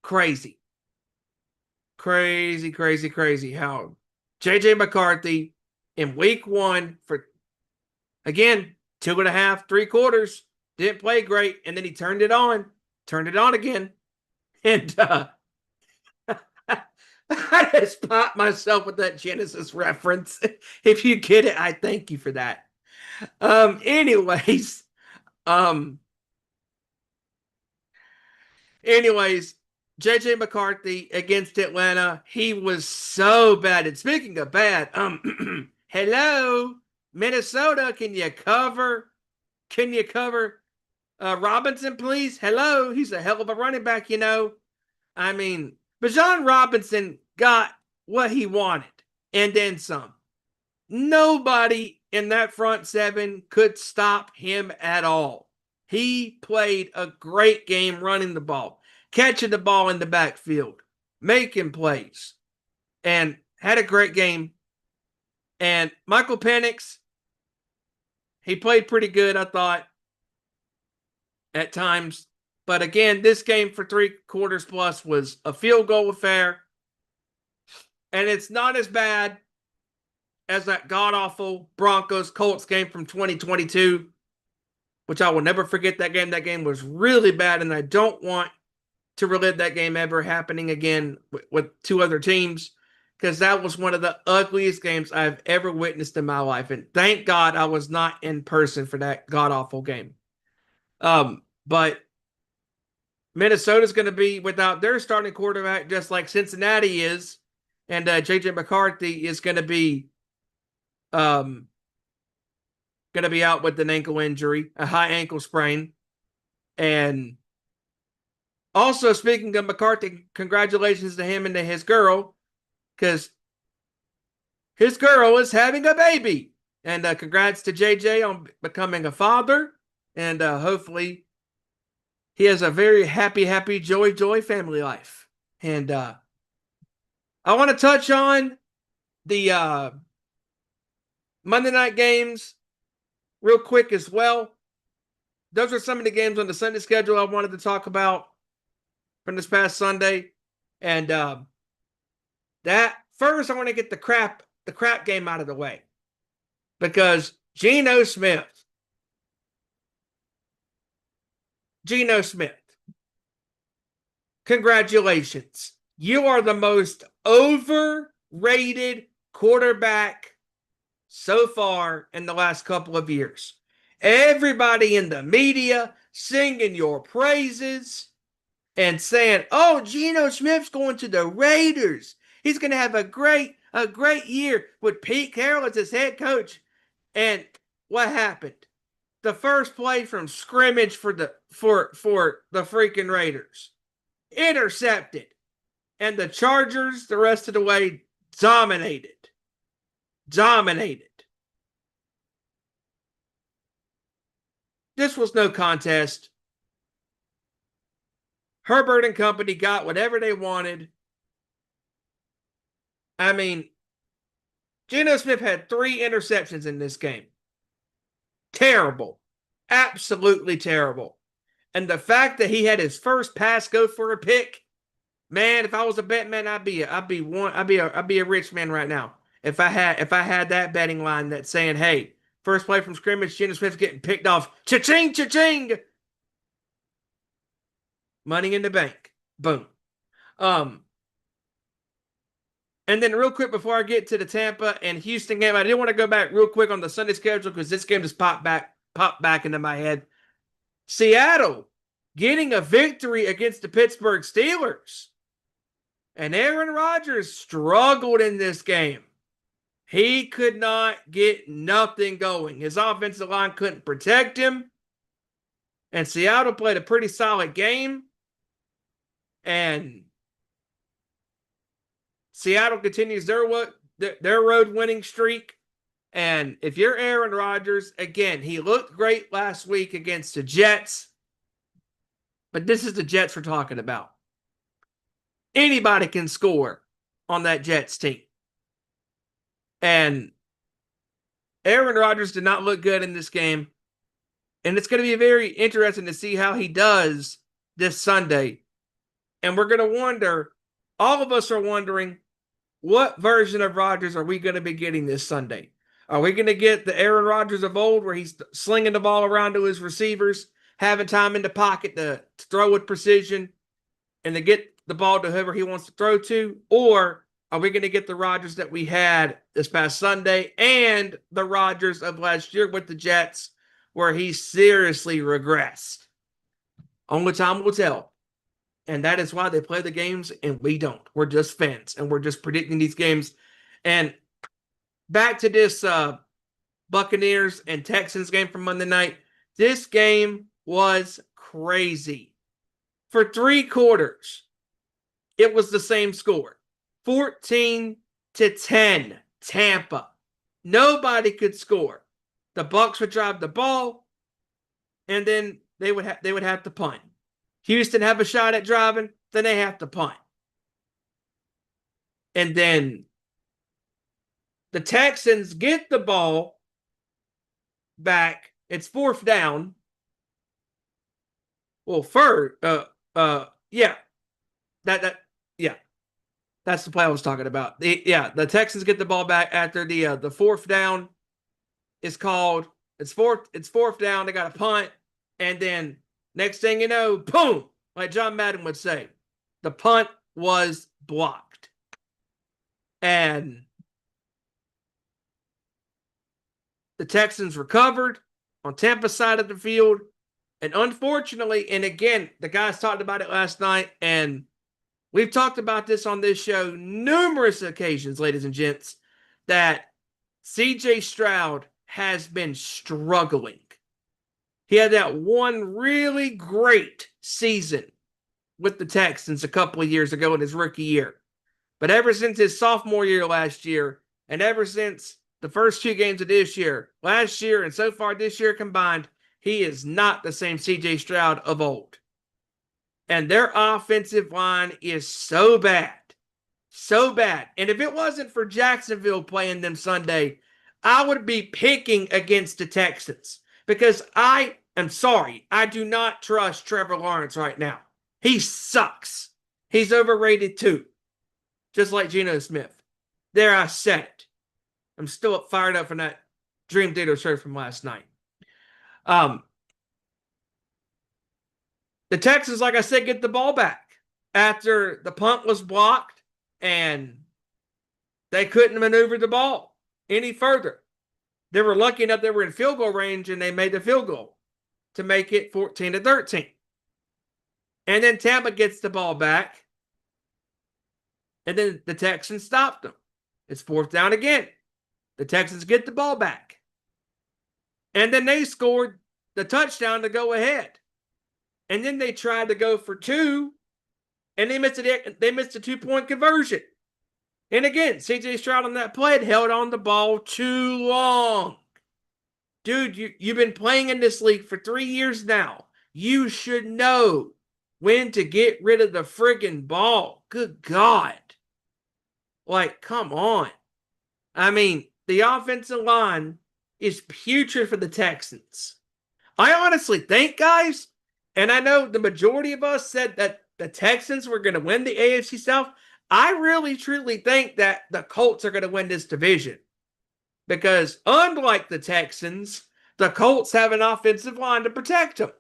Crazy. Crazy how J.J. McCarthy in week 1 for, again, 2.5, 3 quarters, didn't play great, and then he turned it on again, and I just popped myself with that Genesis reference. If you get it, I thank you for that. Anyways, J.J. McCarthy against Atlanta, he was so bad. And speaking of bad, hello, Minnesota, can you cover Robinson, please? Hello, he's a hell of a running back, you know. I mean, Bijan Robinson got what he wanted and then some. Nobody in that front 7 could stop him at all. He played a great game running the ball, catching the ball in the backfield, making plays, and had a great game. And Michael Penix, he played pretty good, I thought, at times. But again, this game for 3 quarters plus was a field goal affair. And it's not as bad as that god-awful Broncos-Colts game from 2022, which I will never forget that game. That game was really bad, and I don't want to relive that game ever happening again with 2 other teams, because that was one of the ugliest games I've ever witnessed in my life. And thank God I was not in person for that god-awful game. But Minnesota's going to be without their starting quarterback, just like Cincinnati is, and J.J. McCarthy is going to be out with an ankle injury, a high ankle sprain. And also, speaking of McCarthy, congratulations to him and to his girl, because his girl is having a baby. And congrats to JJ on becoming a father. And hopefully he has a very happy, joy family life. And I want to touch on the Monday night games real quick as well. Those are some of the games on the Sunday schedule I wanted to talk about from this past Sunday. And that first, I want to get the crap game out of the way, because Geno Smith, congratulations. You are the most overrated quarterback so far in the last couple of years. Everybody in the media singing your praises and saying, oh, Geno Smith's going to the Raiders. He's going to have a great year with Pete Carroll as his head coach. And what happened? The first play from scrimmage for the freaking Raiders, intercepted. And the Chargers, the rest of the way, dominated. This was no contest. Herbert and company got whatever they wanted. I mean, Geno Smith had 3 interceptions in this game. Terrible. Absolutely terrible. And the fact that he had his first pass go for a pick, man, if I was a bet man, I'd be a rich man right now. If I had that betting line that's saying, hey, first play from scrimmage, Geno Smith's getting picked off. Cha-ching, cha-ching. Money in the bank. Boom. And then real quick before I get to the Tampa and Houston game, I did want to go back real quick on the Sunday schedule, because this game just popped back into my head. Seattle getting a victory against the Pittsburgh Steelers. And Aaron Rodgers struggled in this game. He could not get nothing going. His offensive line couldn't protect him. And Seattle played a pretty solid game. And Seattle continues their road winning streak. And if you're Aaron Rodgers, again, he looked great last week against the Jets. But this is the Jets we're talking about. Anybody can score on that Jets team. And Aaron Rodgers did not look good in this game. And it's going to be very interesting to see how he does this Sunday. And we're going to wonder, all of us are wondering, what version of Rodgers are we going to be getting this Sunday? Are we going to get the Aaron Rodgers of old where he's slinging the ball around to his receivers, having time in the pocket to throw with precision and to get the ball to whoever he wants to throw to? Or are we going to get the Rodgers that we had this past Sunday and the Rodgers of last year with the Jets where he seriously regressed? Only time will tell. And that is why they play the games and we don't. We're just fans and we're just predicting these games. And back to this Buccaneers and Texans game from Monday night. This game was crazy. For 3 quarters, it was the same score. 14-10, Tampa. Nobody could score. The Bucs would drive the ball, and then they would have to punt. Houston have a shot at driving, then they have to punt. And then the Texans get the ball back. It's 4th down. Well, yeah. That's the play I was talking about. The Texans get the ball back after the 4th down is called. It's fourth down. They got a punt, and then next thing you know, boom, like John Madden would say, the punt was blocked, and the Texans recovered on Tampa's side of the field, and unfortunately, and again, the guys talked about it last night, and we've talked about this on this show numerous occasions, ladies and gents, that C.J. Stroud has been struggling. He had that one really great season with the Texans a couple of years ago in his rookie year. But ever since his sophomore year last year, and ever since the first 2 games of this year, last year and so far this year combined, he is not the same C.J. Stroud of old. And their offensive line is so bad. So bad. And if it wasn't for Jacksonville playing them Sunday, I would be picking against the Texans. Because I am sorry, I do not trust Trevor Lawrence right now. He sucks. He's overrated too. Just like Geno Smith. There, I said it. I'm still fired up from that Dream Theater show from last night. The Texans, like I said, get the ball back after the punt was blocked and they couldn't maneuver the ball any further. They were lucky enough they were in field goal range and they made the field goal to make it 14-13. And then Tampa gets the ball back. And then the Texans stopped them. It's 4th down again. The Texans get the ball back. And then they scored the touchdown to go ahead. And then they tried to go for 2. And they missed a 2-point conversion. And again, C.J. Stroud on that play had held on the ball too long. Dude, you've been playing in this league for 3 years now. You should know when to get rid of the friggin' ball. Good God. Like, come on. I mean, the offensive line is putrid for the Texans. I honestly think, guys, and I know the majority of us said that the Texans were going to win the AFC South. I really, truly think that the Colts are going to win this division. Because unlike the Texans, the Colts have an offensive line to protect them.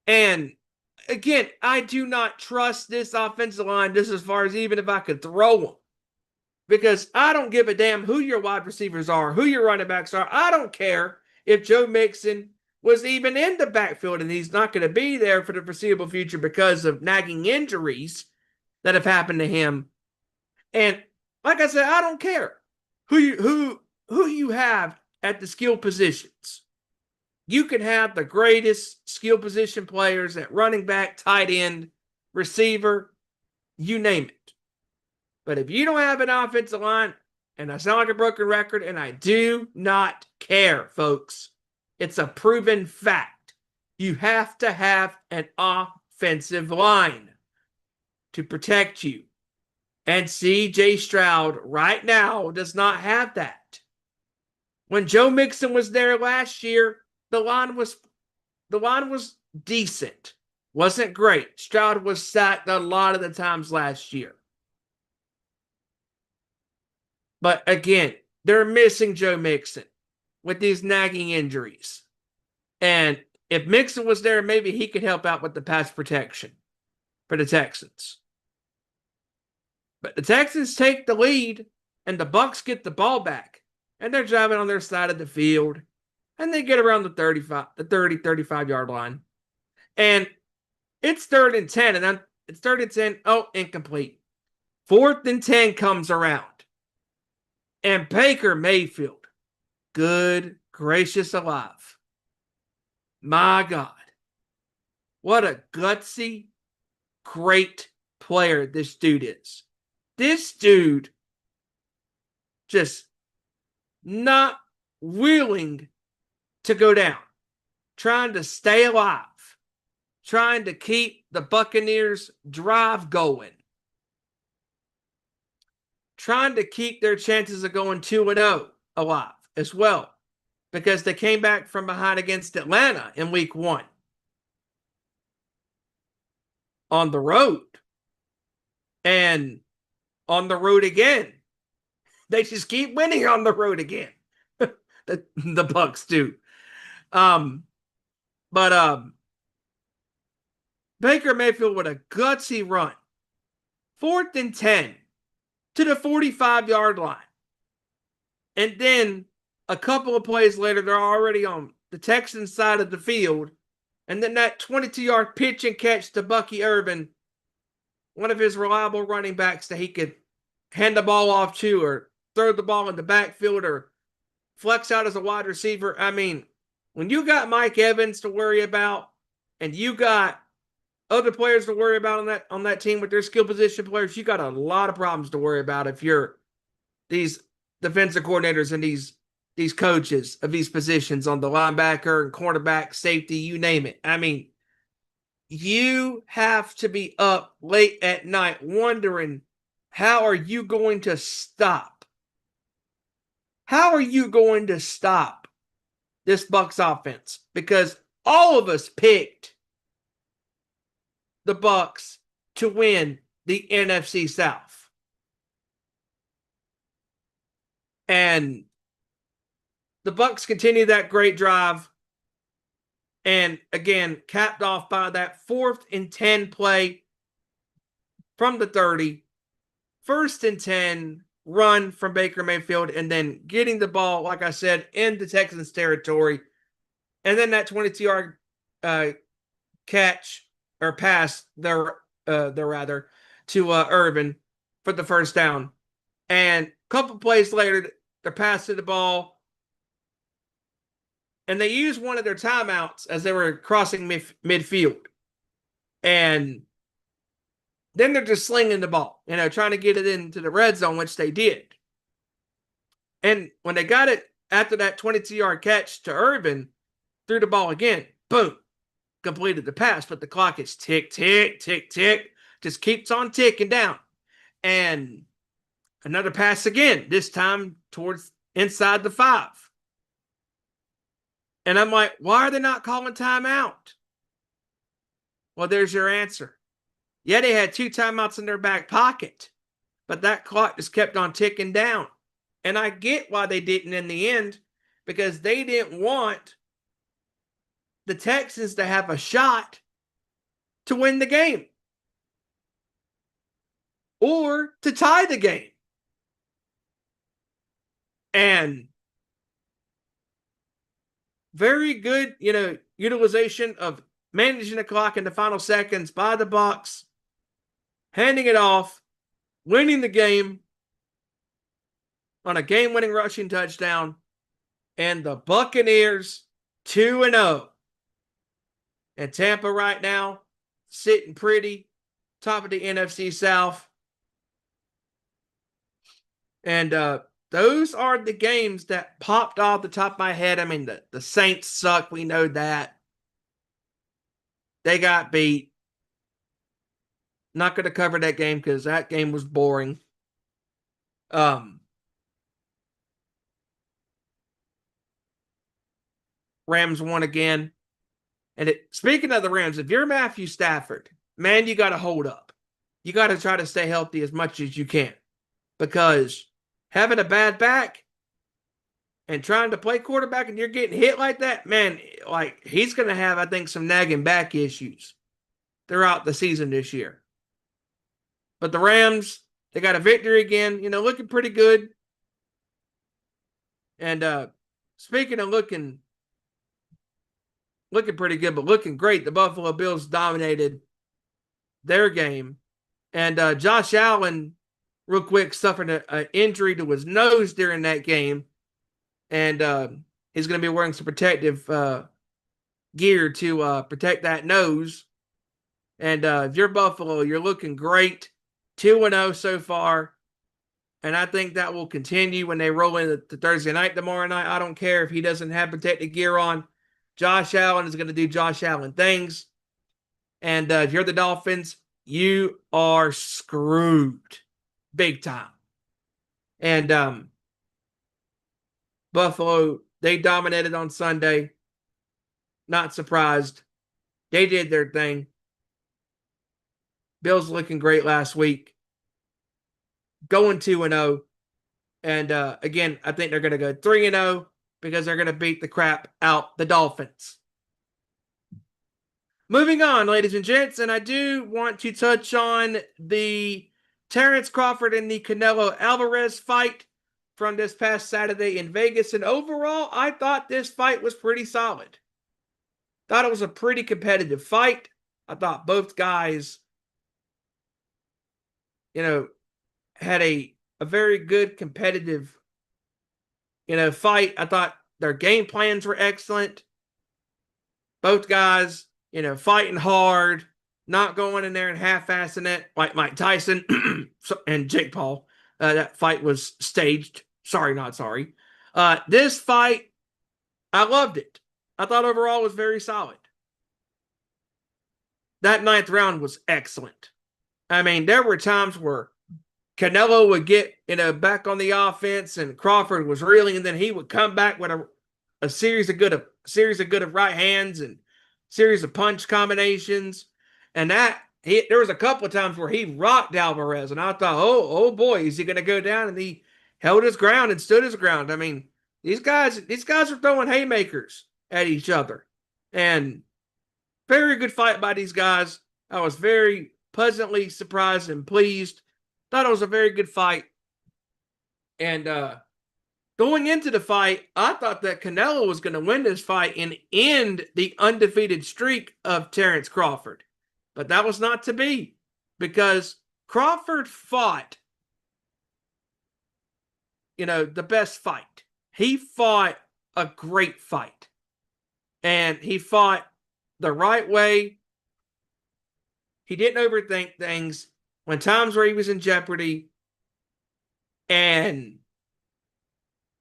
And again, I do not trust this offensive line just as far as even if I could throw them. Because I don't give a damn who your wide receivers are, who your running backs are. I don't care if Joe Mixon was even in the backfield and he's not going to be there for the foreseeable future because of nagging injuries that have happened to him. And like I said, I don't care. who you have at the skill positions. You can have the greatest skill position players at running back, tight end, receiver, you name it. But if you don't have an offensive line, and I sound like a broken record, and I do not care, folks, it's a proven fact. You have to have an offensive line to protect you. And C.J. Stroud right now does not have that. When Joe Mixon was there last year, the line was decent. Wasn't great. Stroud was sacked a lot of the times last year. But again, they're missing Joe Mixon with these nagging injuries. And if Mixon was there, maybe he could help out with the pass protection for the Texans. But the Texans take the lead, and the Bucs get the ball back. And they're driving on their side of the field. And they get around the 35-yard line. And it's 3rd and 10. And then it's 3rd and 10. Oh, incomplete. 4th and 10 comes around. And Baker Mayfield, good gracious alive. My God. What a gutsy, great player this dude is. This dude just not willing to go down, trying to stay alive, trying to keep the Buccaneers' drive going, trying to keep their chances of going 2-0 alive as well, because they came back from behind against Atlanta in week 1 on the road. And on the road again. They just keep winning on the road again. the Bucs do. Baker Mayfield with a gutsy run. 4th and 10 to the 45-yard line. And then a couple of plays later, they're already on the Texans side of the field. And then that 22-yard pitch and catch to Bucky Irvin, one of his reliable running backs that he could hand the ball off to or throw the ball in the backfield or flex out as a wide receiver. I mean, when you got Mike Evans to worry about and you got other players to worry about on that team with their skill position players, you got a lot of problems to worry about if you're these defensive coordinators and these coaches of these positions on the linebacker and cornerback, safety, you name it. I mean, you have to be up late at night wondering, how are you going to stop? How are you going to stop this Bucs offense? Because all of us picked the Bucs to win the NFC South. And the Bucs continue that great drive. And again, capped off by that 4th and 10 play from the 30. 1st and 10 run from Baker Mayfield, and then getting the ball, like I said, in the Texans territory. And then that 22-yard catch or pass to Irvin for the first down. And a couple plays later, they're passing the ball. And they used one of their timeouts as they were crossing midfield. And then they're just slinging the ball, trying to get it into the red zone, which they did. And when they got it after that 22-yard catch to Irvin, threw the ball again, boom, completed the pass. But the clock is tick, tick, tick, tick, just keeps on ticking down. And another pass again, this time towards inside the 5. And I'm like, why are they not calling timeout? Well, there's your answer. Yeah, they had 2 timeouts in their back pocket, but that clock just kept on ticking down. And I get why they didn't in the end, because they didn't want the Texans to have a shot to win the game or to tie the game. And very good, utilization of managing the clock in the final seconds by the Bucs, handing it off, winning the game. on a game-winning rushing touchdown, and the Buccaneers 2-0. And Tampa right now sitting pretty, top of the NFC South. And those are the games that popped off the top of my head. I mean, the Saints suck. We know that. They got beat. Not going to cover that game because that game was boring. Rams won again. And speaking of the Rams, if you're Matthew Stafford, man, you got to hold up. You got to try to stay healthy as much as you can. Because having a bad back and trying to play quarterback and you're getting hit like that, man, like he's going to have, I think, some nagging back issues throughout the season this year. But the Rams, they got a victory again, looking pretty good. And speaking of looking pretty good, but looking great, the Buffalo Bills dominated their game. And Josh Allen, real quick, suffered an injury to his nose during that game. And he's going to be wearing some protective gear to protect that nose. And if you're Buffalo, you're looking great. 2-0 so far. And I think that will continue when they roll in the Thursday night tomorrow night. I don't care if he doesn't have protective gear on. Josh Allen is going to do Josh Allen things. And if you're the Dolphins, you are screwed. Big time. And Buffalo, they dominated on Sunday. Not surprised. They did their thing. Bills looking great last week. Going 2-0. And again, I think they're going to go 3-0 because they're going to beat the crap out the Dolphins. Moving on, ladies and gents, and I do want to touch on the Terrence Crawford and the Canelo Alvarez fight from this past Saturday in Vegas. And overall, I thought this fight was pretty solid. Thought it was a pretty competitive fight. I thought both guys, had a very good competitive, fight. I thought their game plans were excellent. Both guys, fighting hard, not going in there and half-assing it like Mike Tyson and Jake Paul. That fight was staged. Sorry, not sorry. This fight, I loved it. I thought overall it was very solid. That 9th round was excellent. I mean, there were times where Canelo would get, back on the offense and Crawford was reeling, and then he would come back with a series of good right hands and series of punch combinations. And there was a couple of times where he rocked Alvarez, and I thought, oh boy, is he going to go down? And he held his ground and stood his ground. I mean, these guys are throwing haymakers at each other. And very good fight by these guys. I was very pleasantly surprised and pleased. Thought it was a very good fight. And going into the fight, I thought that Canelo was going to win this fight and end the undefeated streak of Terrence Crawford. But that was not to be, because Crawford fought, the best fight. He fought a great fight. And he fought the right way. He didn't overthink things. When times where he was in jeopardy and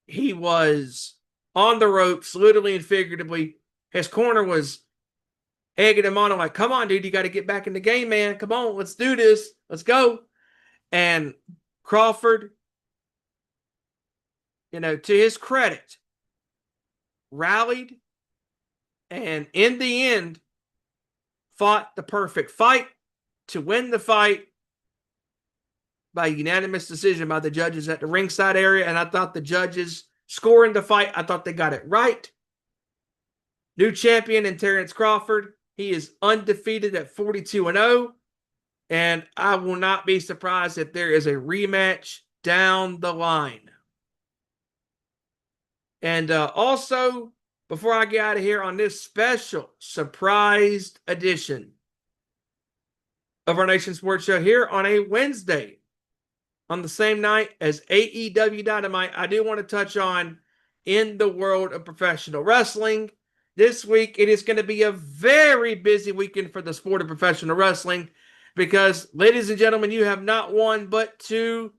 he was on the ropes, literally and figuratively, his corner was egging him on. I'm like, come on, dude, you got to get back in the game, man. Come on, let's do this. Let's go. And Crawford, to his credit, rallied and in the end fought the perfect fight to win the fight by unanimous decision by the judges at the ringside area. And I thought the judges scoring the fight, I thought they got it right. New champion in Terrence Crawford. He is undefeated at 42-0. And I will not be surprised if there is a rematch down the line. And also, before I get out of here on this special surprised edition of our Nation Sports Show here on a Wednesday, on the same night as AEW Dynamite, I do want to touch on in the world of professional wrestling. This week, it is going to be a very busy weekend for the sport of professional wrestling because, ladies and gentlemen, you have not one but two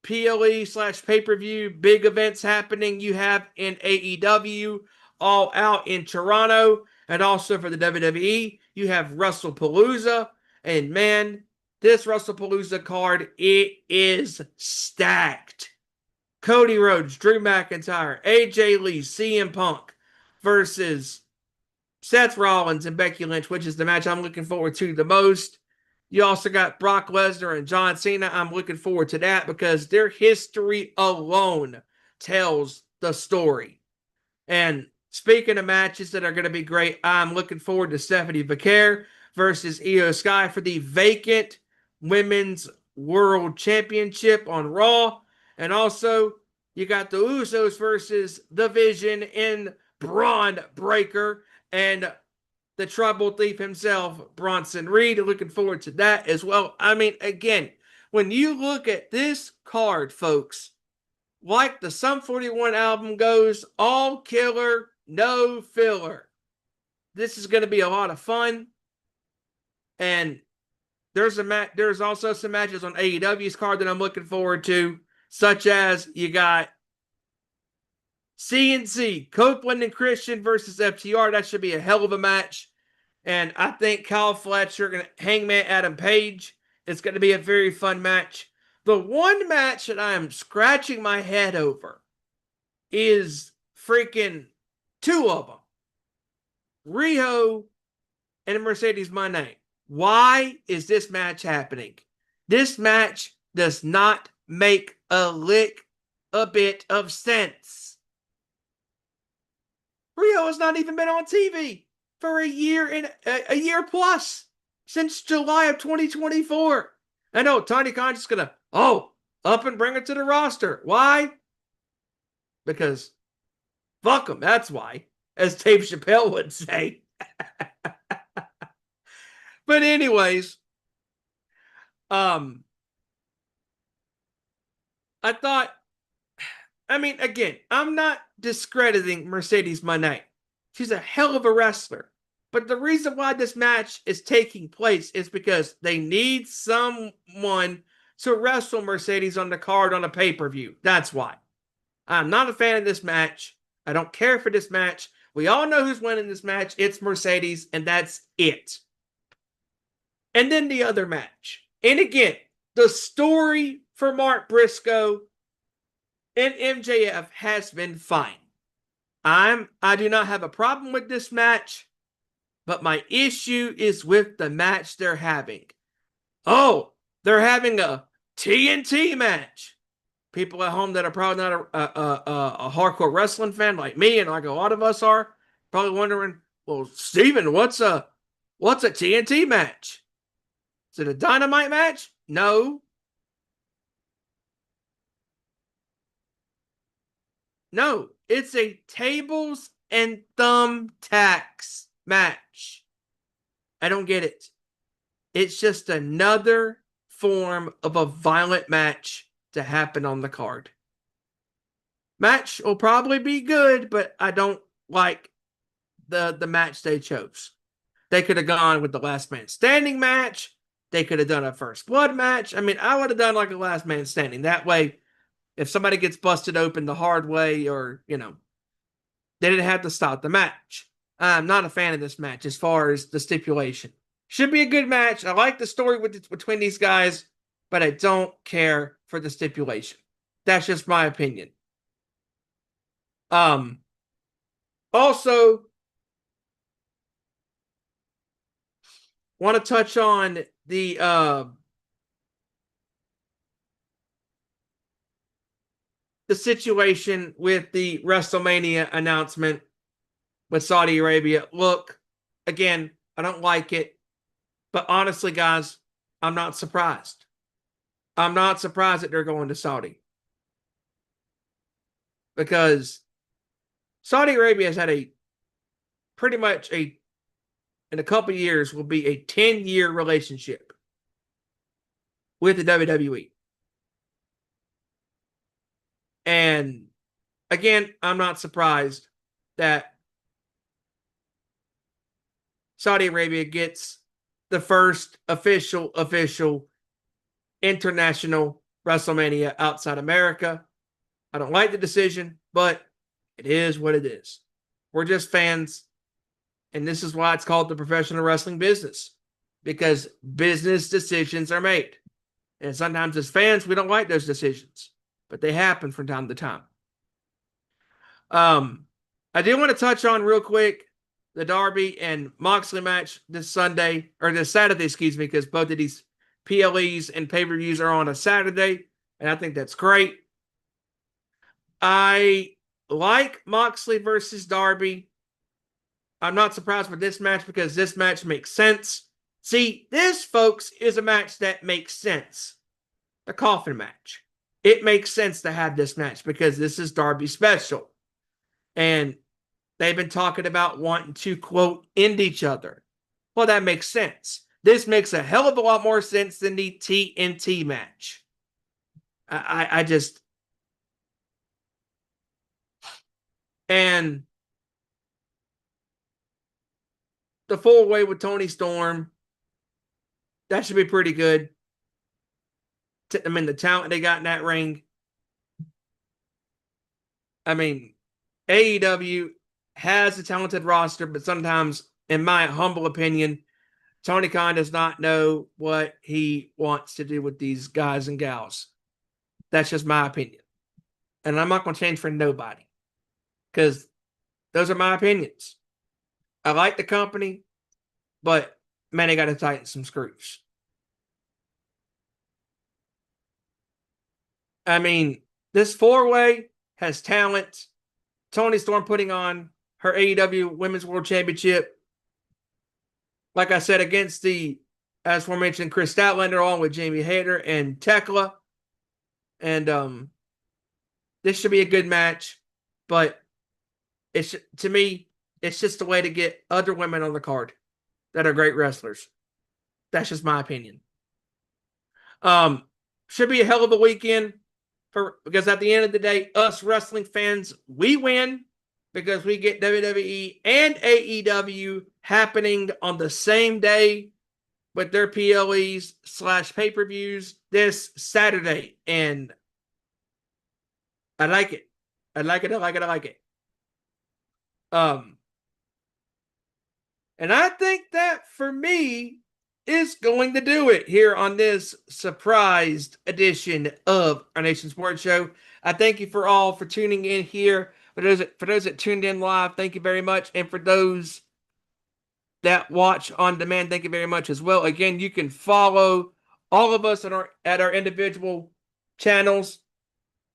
PLE/pay-per-view big events happening. You have in AEW All Out in Toronto, and also for the WWE, you have WrestlePalooza. And man, this WrestlePalooza card, it is stacked. Cody Rhodes, Drew McIntyre, AJ Lee, CM Punk versus Seth Rollins and Becky Lynch, which is the match I'm looking forward to the most. You also got Brock Lesnar and John Cena. I'm looking forward to that because their history alone tells the story. And speaking of matches that are going to be great, I'm looking forward to Stephanie Vaquer versus Io Sky for the vacant Women's World Championship on Raw. And also, you got the Usos versus The Vision in Braun Breaker and the Trouble Thief himself, Bronson Reed. Looking forward to that as well. I mean, again, when you look at this card, folks, like the Sum 41 album goes, all killer, no filler. This is going to be a lot of fun. And there's also some matches on AEW's card that I'm looking forward to, such as you got CNC, Copeland and Christian versus FTR. That should be a hell of a match. And I think Kyle Fletcher, Hangman Adam Page, it's going to be a very fun match. The one match that I am scratching my head over is freaking two of them. Riho and Mercedes Moné. Why is this match happening? This match does not make a bit of sense. Riho has not even been on TV for a year plus since July of 2024. I know Tony Khan's just gonna up and bring it to the roster. Why? Because fuck them. That's why, as Dave Chappelle would say. But anyways, I thought, I mean, again, I'm not discrediting Mercedes Moné. She's a hell of a wrestler. But the reason why this match is taking place is because they need someone to wrestle Mercedes on the card on a pay-per-view. That's why. I'm not a fan of this match. I don't care for this match. We all know who's winning this match. It's Mercedes, and that's it. And then the other match. And again, the story for Mark Briscoe and MJF has been fine. I do not have a problem with this match, but my issue is with the match they're having. Oh, they're having a TNT match. People at home that are probably not a hardcore wrestling fan like me and like a lot of us are, probably wondering, well, Steven, what's a TNT match? Is it a Dynamite match? No. No, it's a tables and thumbtacks match. I don't get it. It's just another form of a violent match to happen on the card. Match will probably be good, but I don't like the match they chose. They could have gone with the last man standing match. They could have done a first blood match. I mean, I would have done like a last man standing. That way, if somebody gets busted open the hard way or, they didn't have to stop the match. I'm not a fan of this match as far as the stipulation. Should be a good match. I like the story between these guys, but I don't care for the stipulation. That's just my opinion. Also, want to touch on the situation with the WrestleMania announcement with Saudi Arabia. Look, again, I don't like it, but honestly, guys, I'm not surprised. I'm not surprised that they're going to Saudi, because Saudi Arabia has had in a couple of years, will be a 10-year relationship with the WWE. And again, I'm not surprised that Saudi Arabia gets the first official international WrestleMania outside America. I don't like the decision, but it is what it is. We're just fans, and this is why it's called the professional wrestling business, because business decisions are made. And sometimes as fans, we don't like those decisions, but they happen from time to time. I do want to touch on real quick the Darby and Moxley match this Saturday, excuse me, because both of these PLEs and pay-per-views are on a Saturday, and I think that's great. I like Moxley versus Darby. I'm not surprised with this match because this match makes sense. See, this, folks, is a match that makes sense. The coffin match. It makes sense to have this match because this is Darby special. And they've been talking about wanting to, quote, end each other. Well, that makes sense. This makes a hell of a lot more sense than the TNT match. I just... And the four-way with Toni Storm, that should be pretty good. I mean, the talent they got in that ring. I mean, AEW has a talented roster, but sometimes, in my humble opinion, Tony Khan does not know what he wants to do with these guys and gals. That's just my opinion. And I'm not going to change for nobody because those are my opinions. I like the company, but man, they got to tighten some screws. I mean, this four-way has talent. Toni Storm putting on her AEW Women's World Championship. Like I said, against the, as aforementioned, Chris Statlander, along with Jamie Hayter and Tekla. And this should be a good match. But to me, it's just a way to get other women on the card that are great wrestlers. That's just my opinion. Should be a hell of a weekend. Because at the end of the day, us wrestling fans, we win because we get WWE and AEW happening on the same day with their PLEs / pay-per-views this Saturday. And I like it. I like it. And I think that for me is going to do it here on this surprised edition of our Nation Sports Show. I thank you for tuning in here. For those that tuned in live, thank you very much. And for those that watch on demand, thank you very much as well. Again, you can follow all of us at our individual channels.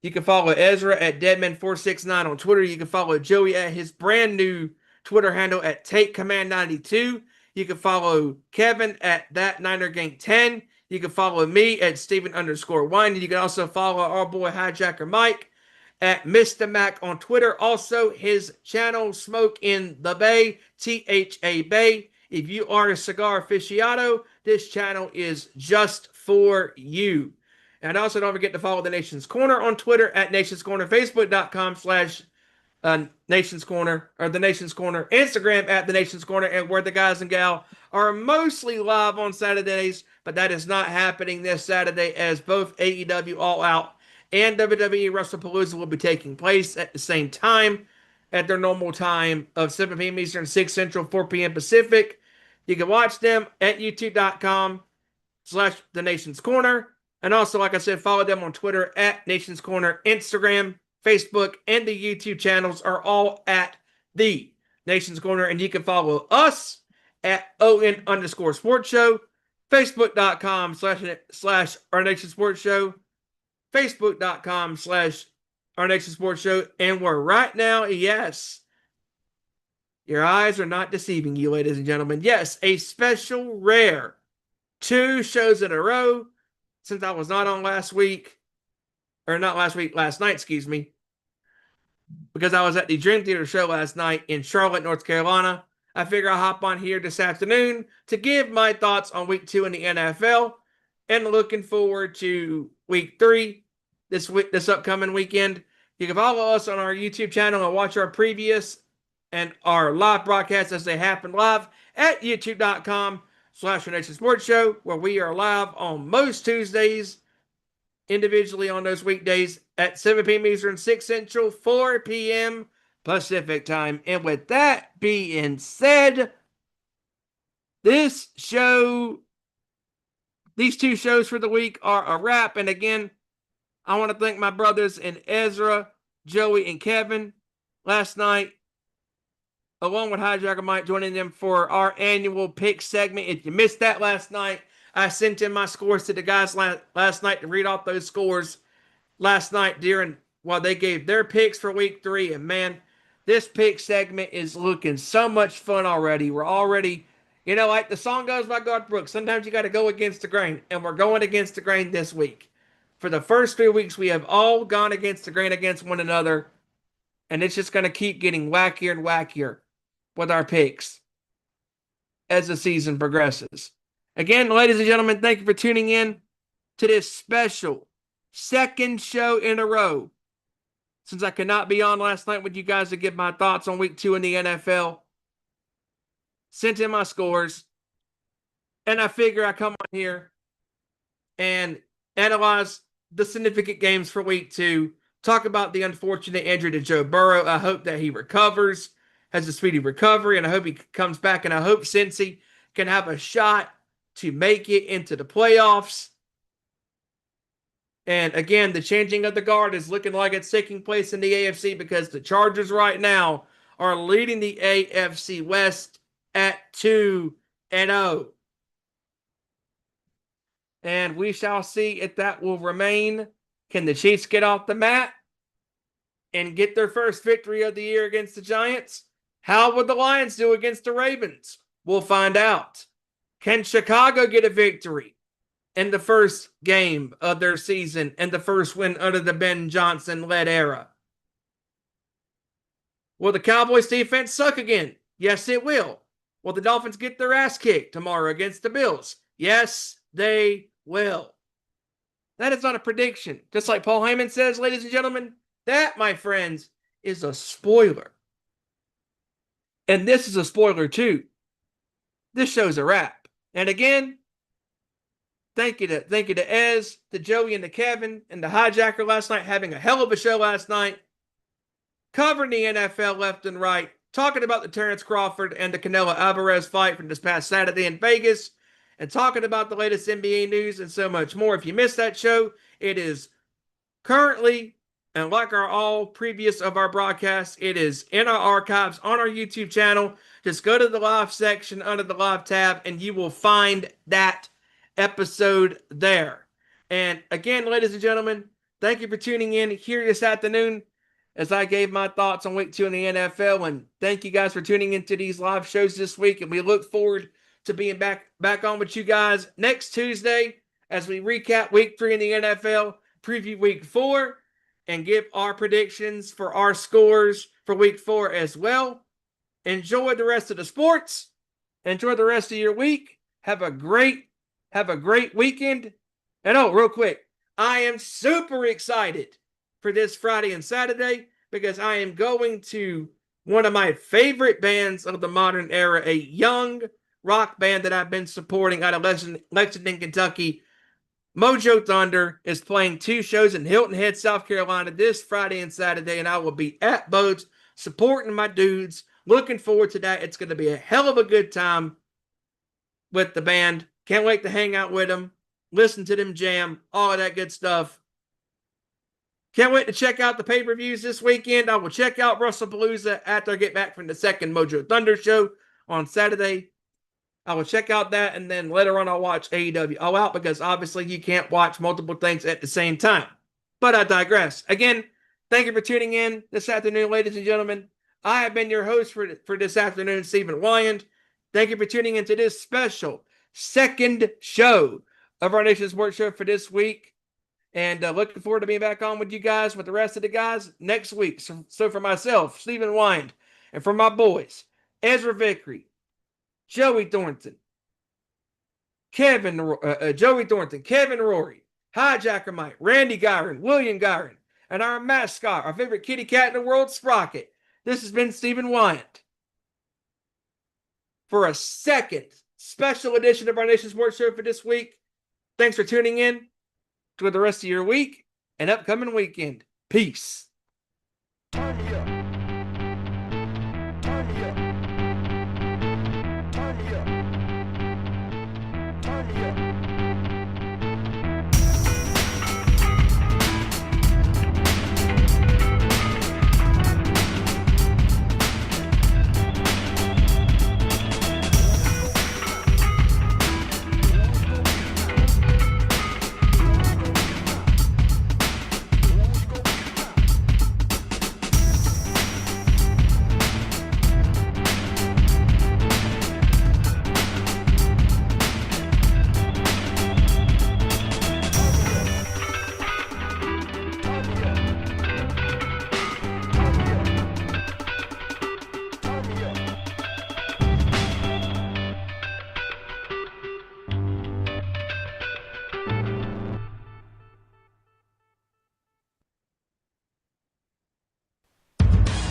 You can follow Ezra at Deadman469 on Twitter. You can follow Joey at his brand new Twitter handle at TakeCommand92. You can follow Kevin at That Niner Gang 10. You can follow me at Steven_Wyand. You can also follow our boy Hijacker Mike at Mr. Mac on Twitter. Also, his channel, Smoke in the Bay, THA Bay. If you are a cigar aficionado, this channel is just for you. And also don't forget to follow The Nation's Corner on Twitter at Nation's Corner, Facebook.com/ Nation's Corner, or The Nation's Corner, Instagram at The Nation's Corner, and where the guys and gal are mostly live on Saturdays, but that is not happening this Saturday as both AEW All Out and WWE WrestlePalooza will be taking place at the same time at their normal time of 7 p.m. Eastern, 6 Central, 4 p.m. Pacific. You can watch them at youtube.com/The Nation's Corner. And also, like I said, follow them on Twitter at Nation's Corner, Instagram, Facebook, and the YouTube channels are all at The Nation's Corner. And you can follow us at ON_Sports Show, Facebook.com/Our Nation Sports Show, Facebook.com/Our Nation Sports Show. And we're right now, yes, your eyes are not deceiving you, ladies and gentlemen. Yes, a special rare 2 shows in a row since I was not on last night, excuse me, because I was at the Dream Theater show last night in Charlotte, North Carolina. I figure I'll hop on here this afternoon to give my thoughts on week 2 in the NFL and looking forward to week 3 this upcoming weekend. You can follow us on our YouTube channel and watch our previous and our live broadcasts as they happen live at youtube.com/Nation Sports Show, where we are live on most Tuesdays, individually on those weekdays at 7 p.m. Eastern, 6 Central, 4 p.m. Pacific time. And with that being said, these two shows for the week are a wrap. And again, I want to thank my brothers in Ezra, Joey, and Kevin last night, along with Hijacker Mike, joining them for our annual pick segment. If you missed that last night, I sent in my scores to the guys last night to read off those scores last night while they gave their picks for week 3. And man, this pick segment is looking so much fun already. We're already, like the song goes by Garth Brooks, sometimes you got to go against the grain, and we're going against the grain this week. For the first 3 weeks, we have all gone against the grain against one another, and it's just going to keep getting wackier and wackier with our picks as the season progresses. Again, ladies and gentlemen, thank you for tuning in to this special second show in a row. Since I could not be on last night with you guys to give my thoughts on week 2 in the NFL, sent in my scores, and I figure I come on here and analyze the significant games for week 2, talk about the unfortunate injury to Joe Burrow. I hope that he recovers, has a speedy recovery, and I hope he comes back, and I hope Cincy can have a shot to make it into the playoffs. And again, the changing of the guard is looking like it's taking place in the AFC, because the Chargers right now are leading the AFC West at 2-0. And we shall see if that will remain. Can the Chiefs get off the mat and get their first victory of the year against the Giants? How would the Lions do against the Ravens? We'll find out. Can Chicago get a victory in the first game of their season and the first win under the Ben Johnson-led era? Will the Cowboys defense suck again? Yes, it will. Will the Dolphins get their ass kicked tomorrow against the Bills? Yes, they will. That is not a prediction. Just like Paul Heyman says, ladies and gentlemen, that, my friends, is a spoiler. And this is a spoiler too. This show's a wrap. And again, thank you to Ez, to Joey, and to Kevin, and the Hijacker last night, having a hell of a show last night, covering the NFL left and right, talking about the Terrence Crawford and the Canelo Alvarez fight from this past Saturday in Vegas, and talking about the latest NBA news and so much more. If you missed that show, it is currently, and like all previous of our broadcasts, it is in our archives on our YouTube channel. Just go to the live section under the live tab, and you will find that episode there. And again, ladies and gentlemen, thank you for tuning in here this afternoon as I gave my thoughts on week 2 in the NFL. And thank you guys for tuning into these live shows this week. And we look forward to being back on with you guys next Tuesday as we recap week 3 in the NFL, preview week 4, and give our predictions for our scores for week 4 as well. Enjoy the rest of the sports. Enjoy the rest of your week. Have a great weekend. And real quick, I am super excited for this Friday and Saturday, because I am going to one of my favorite bands of the modern era, a young rock band that I've been supporting out of Lexington, Kentucky. Mojo Thunder is playing 2 shows in Hilton Head, South Carolina this Friday and Saturday, and I will be at both supporting my dudes. Looking forward to that. It's going to be a hell of a good time with the band. Can't wait to hang out with them, listen to them jam, all of that good stuff. Can't wait to check out the pay-per-views this weekend. I will check out WrestlePalooza after I get back from the second Mojo Thunder show on Saturday. I will check out that, and then later on I'll watch AEW All Out, because obviously you can't watch multiple things at the same time. But I digress. Again, thank you for tuning in this afternoon, ladies and gentlemen. I have been your host for this afternoon, Stephen Wyand. Thank you for tuning into this special second show of our Nation Sports Show for this week. And looking forward to being back on with you guys, with the rest of the guys next week. So for myself, Stephen Wyand, and for my boys, Ezra Vickery, Joey Thornton, Kevin Rory, Hijacker Mike, Randy Gyron, William Gyron, and our mascot, our favorite kitty cat in the world, Sprocket. This has been Stephen Wyand for a second special edition of our Nation Sports Show for this week. Thanks for tuning in. Enjoy the rest of your week and upcoming weekend. Peace. Turn me up. Turn me up. Turn me up. Turn me up.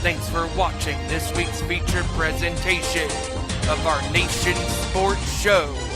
Thanks for watching this week's featured presentation of our Nation Sports Show.